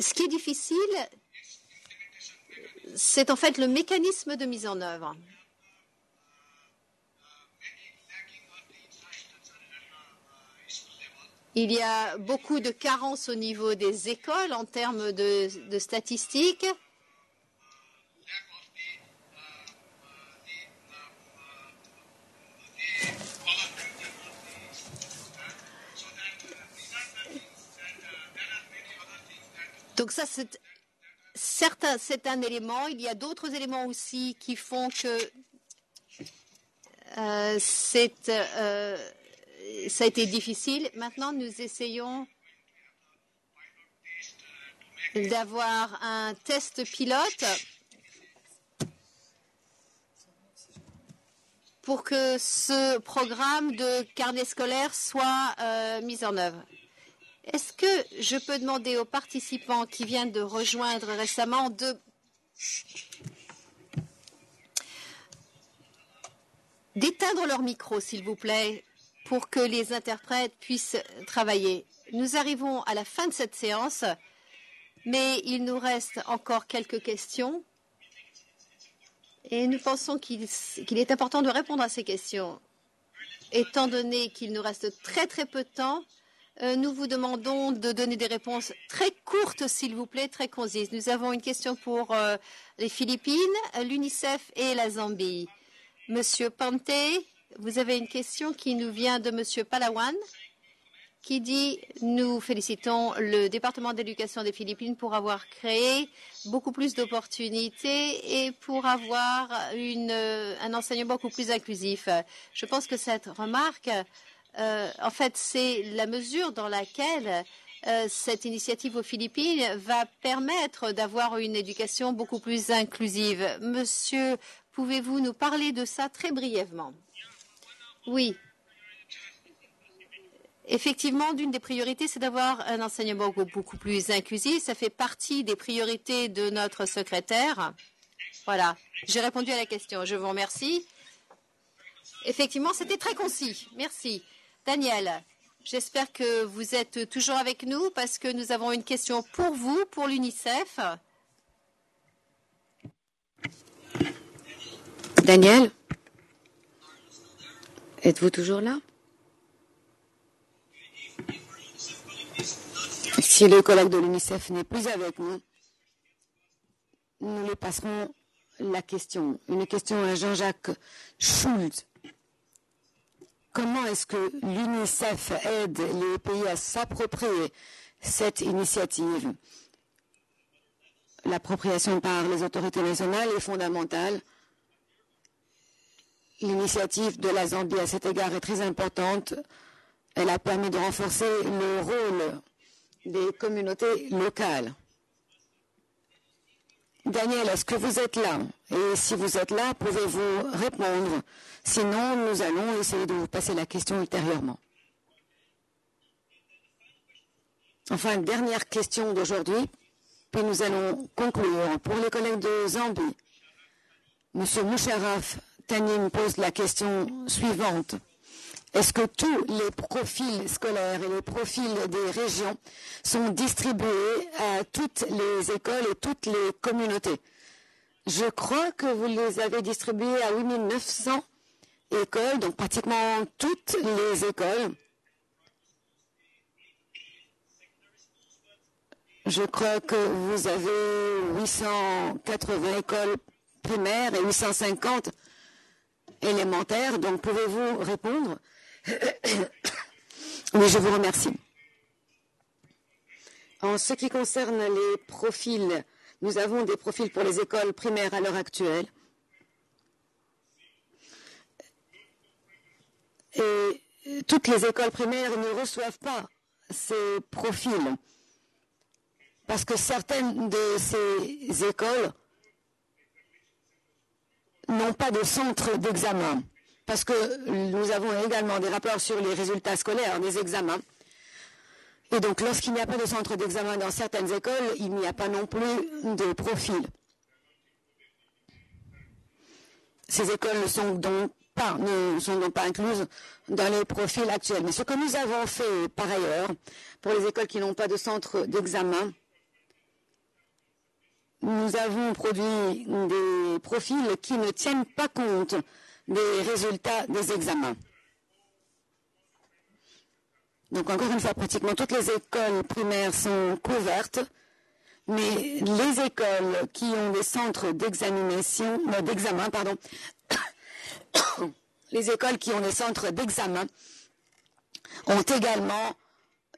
Speaker 1: Ce qui est difficile, c'est en fait le mécanisme de mise en œuvre. Il y a beaucoup de carences au niveau des écoles en termes de statistiques. Donc ça, c'est un élément. Il y a d'autres éléments aussi qui font que ça a été difficile. Maintenant, nous essayons d'avoir un test pilote pour que ce programme de carnet scolaire soit mis en œuvre. Est-ce que je peux demander aux participants qui viennent de rejoindre récemment d'éteindre leur micro, s'il vous plaît, pour que les interprètes puissent travailler. Nous arrivons à la fin de cette séance, mais il nous reste encore quelques questions. Et nous pensons qu'il est important de répondre à ces questions. Étant donné qu'il nous reste très très peu de temps, Nous vous demandons de donner des réponses très courtes, s'il vous plaît, très concises. Nous avons une question pour les Philippines, l'UNICEF et la Zambie. Monsieur Pante, vous avez une question qui nous vient de Monsieur Palawan, qui dit « Nous félicitons le département d'éducation des Philippines pour avoir créé beaucoup plus d'opportunités et pour avoir un enseignement beaucoup plus inclusif. » Je pense que cette remarque, en fait, c'est la mesure dans laquelle cette initiative aux Philippines va permettre d'avoir une éducation beaucoup plus inclusive. Monsieur, pouvez-vous nous parler de ça très brièvement? Oui. Effectivement, d'une des priorités, c'est d'avoir un enseignement beaucoup plus inclusif. Ça fait partie des priorités de notre secrétaire. Voilà, j'ai répondu à la question. Je vous remercie. Effectivement, c'était très concis. Merci. Daniel, j'espère que vous êtes toujours avec nous parce que nous avons une question pour vous, pour l'UNICEF.
Speaker 2: Daniel, êtes-vous toujours là? Si le collègue de l'UNICEF n'est plus avec nous, nous lui passerons la question. Une question à Jean-Jacques Schulz. Comment est-ce que l'UNICEF aide les pays à s'approprier cette initiative? L'appropriation par les autorités nationales est fondamentale. L'initiative de la Zambie à cet égard est très importante. Elle a permis de renforcer le rôle des communautés locales. Daniel, est-ce que vous êtes là? Et si vous êtes là, pouvez-vous répondre? Sinon, nous allons essayer de vous passer la question ultérieurement. Enfin, dernière question d'aujourd'hui, puis nous allons conclure. Pour les collègues de Zambie, M. Musharraf Tanim pose la question suivante. Est-ce que tous les profils scolaires et les profils des régions sont distribués à toutes les écoles et toutes les communautés? Je crois que vous les avez distribués à 8900 écoles, donc pratiquement toutes les écoles. Je crois que vous avez 880 écoles primaires et 850 élémentaires, donc pouvez-vous répondre? Oui, je vous remercie. En ce qui concerne les profils, nous avons des profils pour les écoles primaires à l'heure actuelle. Et toutes les écoles primaires ne reçoivent pas ces profils parce que certaines de ces écoles n'ont pas de centre d'examen. Parce que nous avons également des rapports sur les résultats scolaires des examens. Et donc, lorsqu'il n'y a pas de centre d'examen dans certaines écoles, il n'y a pas non plus de profil. Ces écoles ne sont donc pas incluses dans les profils actuels. Mais ce que nous avons fait par ailleurs, pour les écoles qui n'ont pas de centre d'examen, nous avons produit des profils qui ne tiennent pas compte des résultats des examens. Donc encore une fois, pratiquement toutes les écoles primaires sont couvertes, mais les écoles qui ont des centres d'examen, les écoles qui ont des centres d'examen ont également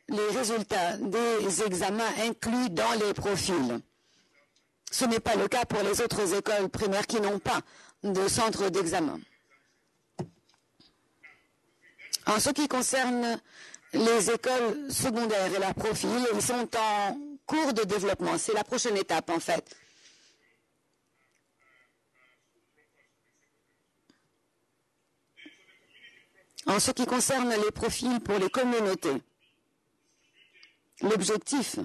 Speaker 2: les résultats des examens inclus dans les profils. Ce n'est pas le cas pour les autres écoles primaires qui n'ont pas de centre d'examen. En ce qui concerne les écoles secondaires et leurs profils, ils sont en cours de développement. C'est la prochaine étape, en fait. En ce qui concerne les profils pour les communautés, l'objectif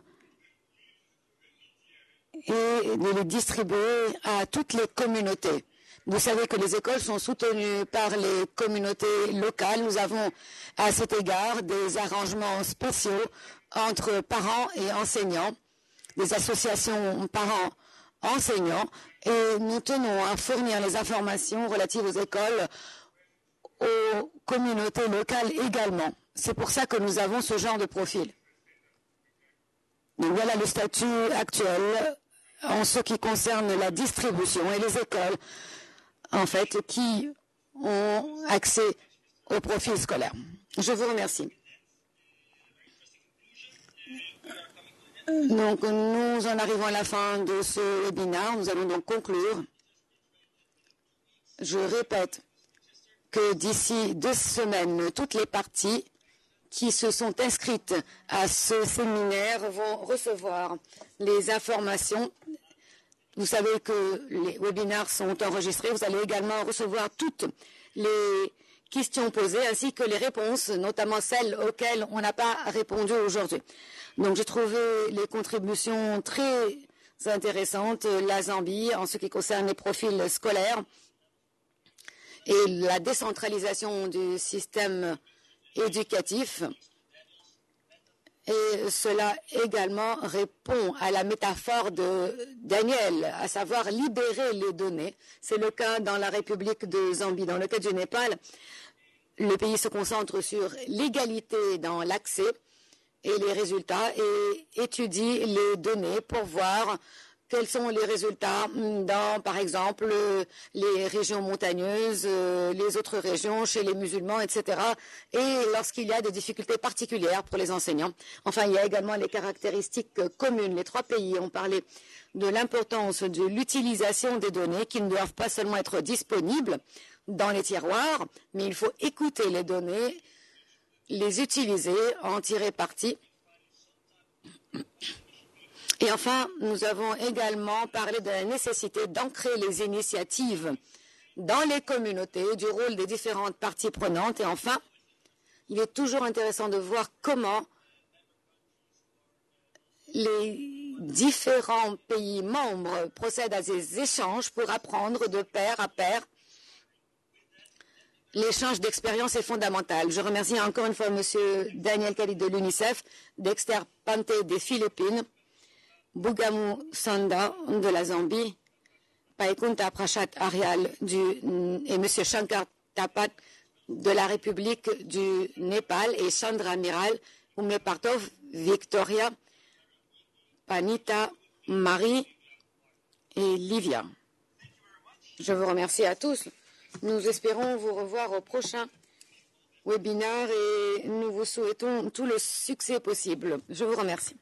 Speaker 2: est de les distribuer à toutes les communautés. Vous savez que les écoles sont soutenues par les communautés locales. Nous avons à cet égard des arrangements spéciaux entre parents et enseignants, des associations parents-enseignants, et nous tenons à fournir les informations relatives aux écoles, aux communautés locales également. c'est pour ça que nous avons ce genre de profil. Donc voilà le statut actuel en ce qui concerne la distribution et les écoles, en fait, qui ont accès au profil scolaire. Je vous remercie. Donc, nous en arrivons à la fin de ce webinaire. Nous allons donc conclure. Je répète que d'ici 2 semaines, toutes les parties qui se sont inscrites à ce séminaire vont recevoir les informations. Vous savez que les webinaires sont enregistrés. Vous allez également recevoir toutes les questions posées ainsi que les réponses, notamment celles auxquelles on n'a pas répondu aujourd'hui. Donc, j'ai trouvé les contributions très intéressantes. La Zambie, en ce qui concerne les profils scolaires et la décentralisation du système éducatif. Et cela également répond à la métaphore de Daniel, à savoir libérer les données. C'est le cas dans la République de Zambie. Dans le cas du Népal, le pays se concentre sur l'égalité dans l'accès et les résultats et étudie les données pour voir quels sont les résultats dans, par exemple, les régions montagneuses, les autres régions, chez les musulmans, etc. Et lorsqu'il y a des difficultés particulières pour les enseignants. Enfin, il y a également les caractéristiques communes. Les 3 pays ont parlé de l'importance de l'utilisation des données qui ne doivent pas seulement être disponibles dans les tiroirs, mais il faut écouter les données, les utiliser, en tirer parti. Et enfin, nous avons également parlé de la nécessité d'ancrer les initiatives dans les communautés, du rôle des différentes parties prenantes. Et enfin, il est toujours intéressant de voir comment les différents pays membres procèdent à des échanges pour apprendre de pair à pair. L'échange d'expérience est fondamental. Je remercie encore une fois M. Daniel Khalid de l'UNICEF, Dexter Pante des Philippines, Bugamu Sanda de la Zambie, Paikunta Prashat Arial et M. Shankar Tapat de la République du Népal et Chandra Miral, Umepartov, Victoria, Panita, Marie et Livia. Je vous remercie à tous. Nous espérons vous revoir au prochain webinaire et nous vous souhaitons tout le succès possible. Je vous remercie.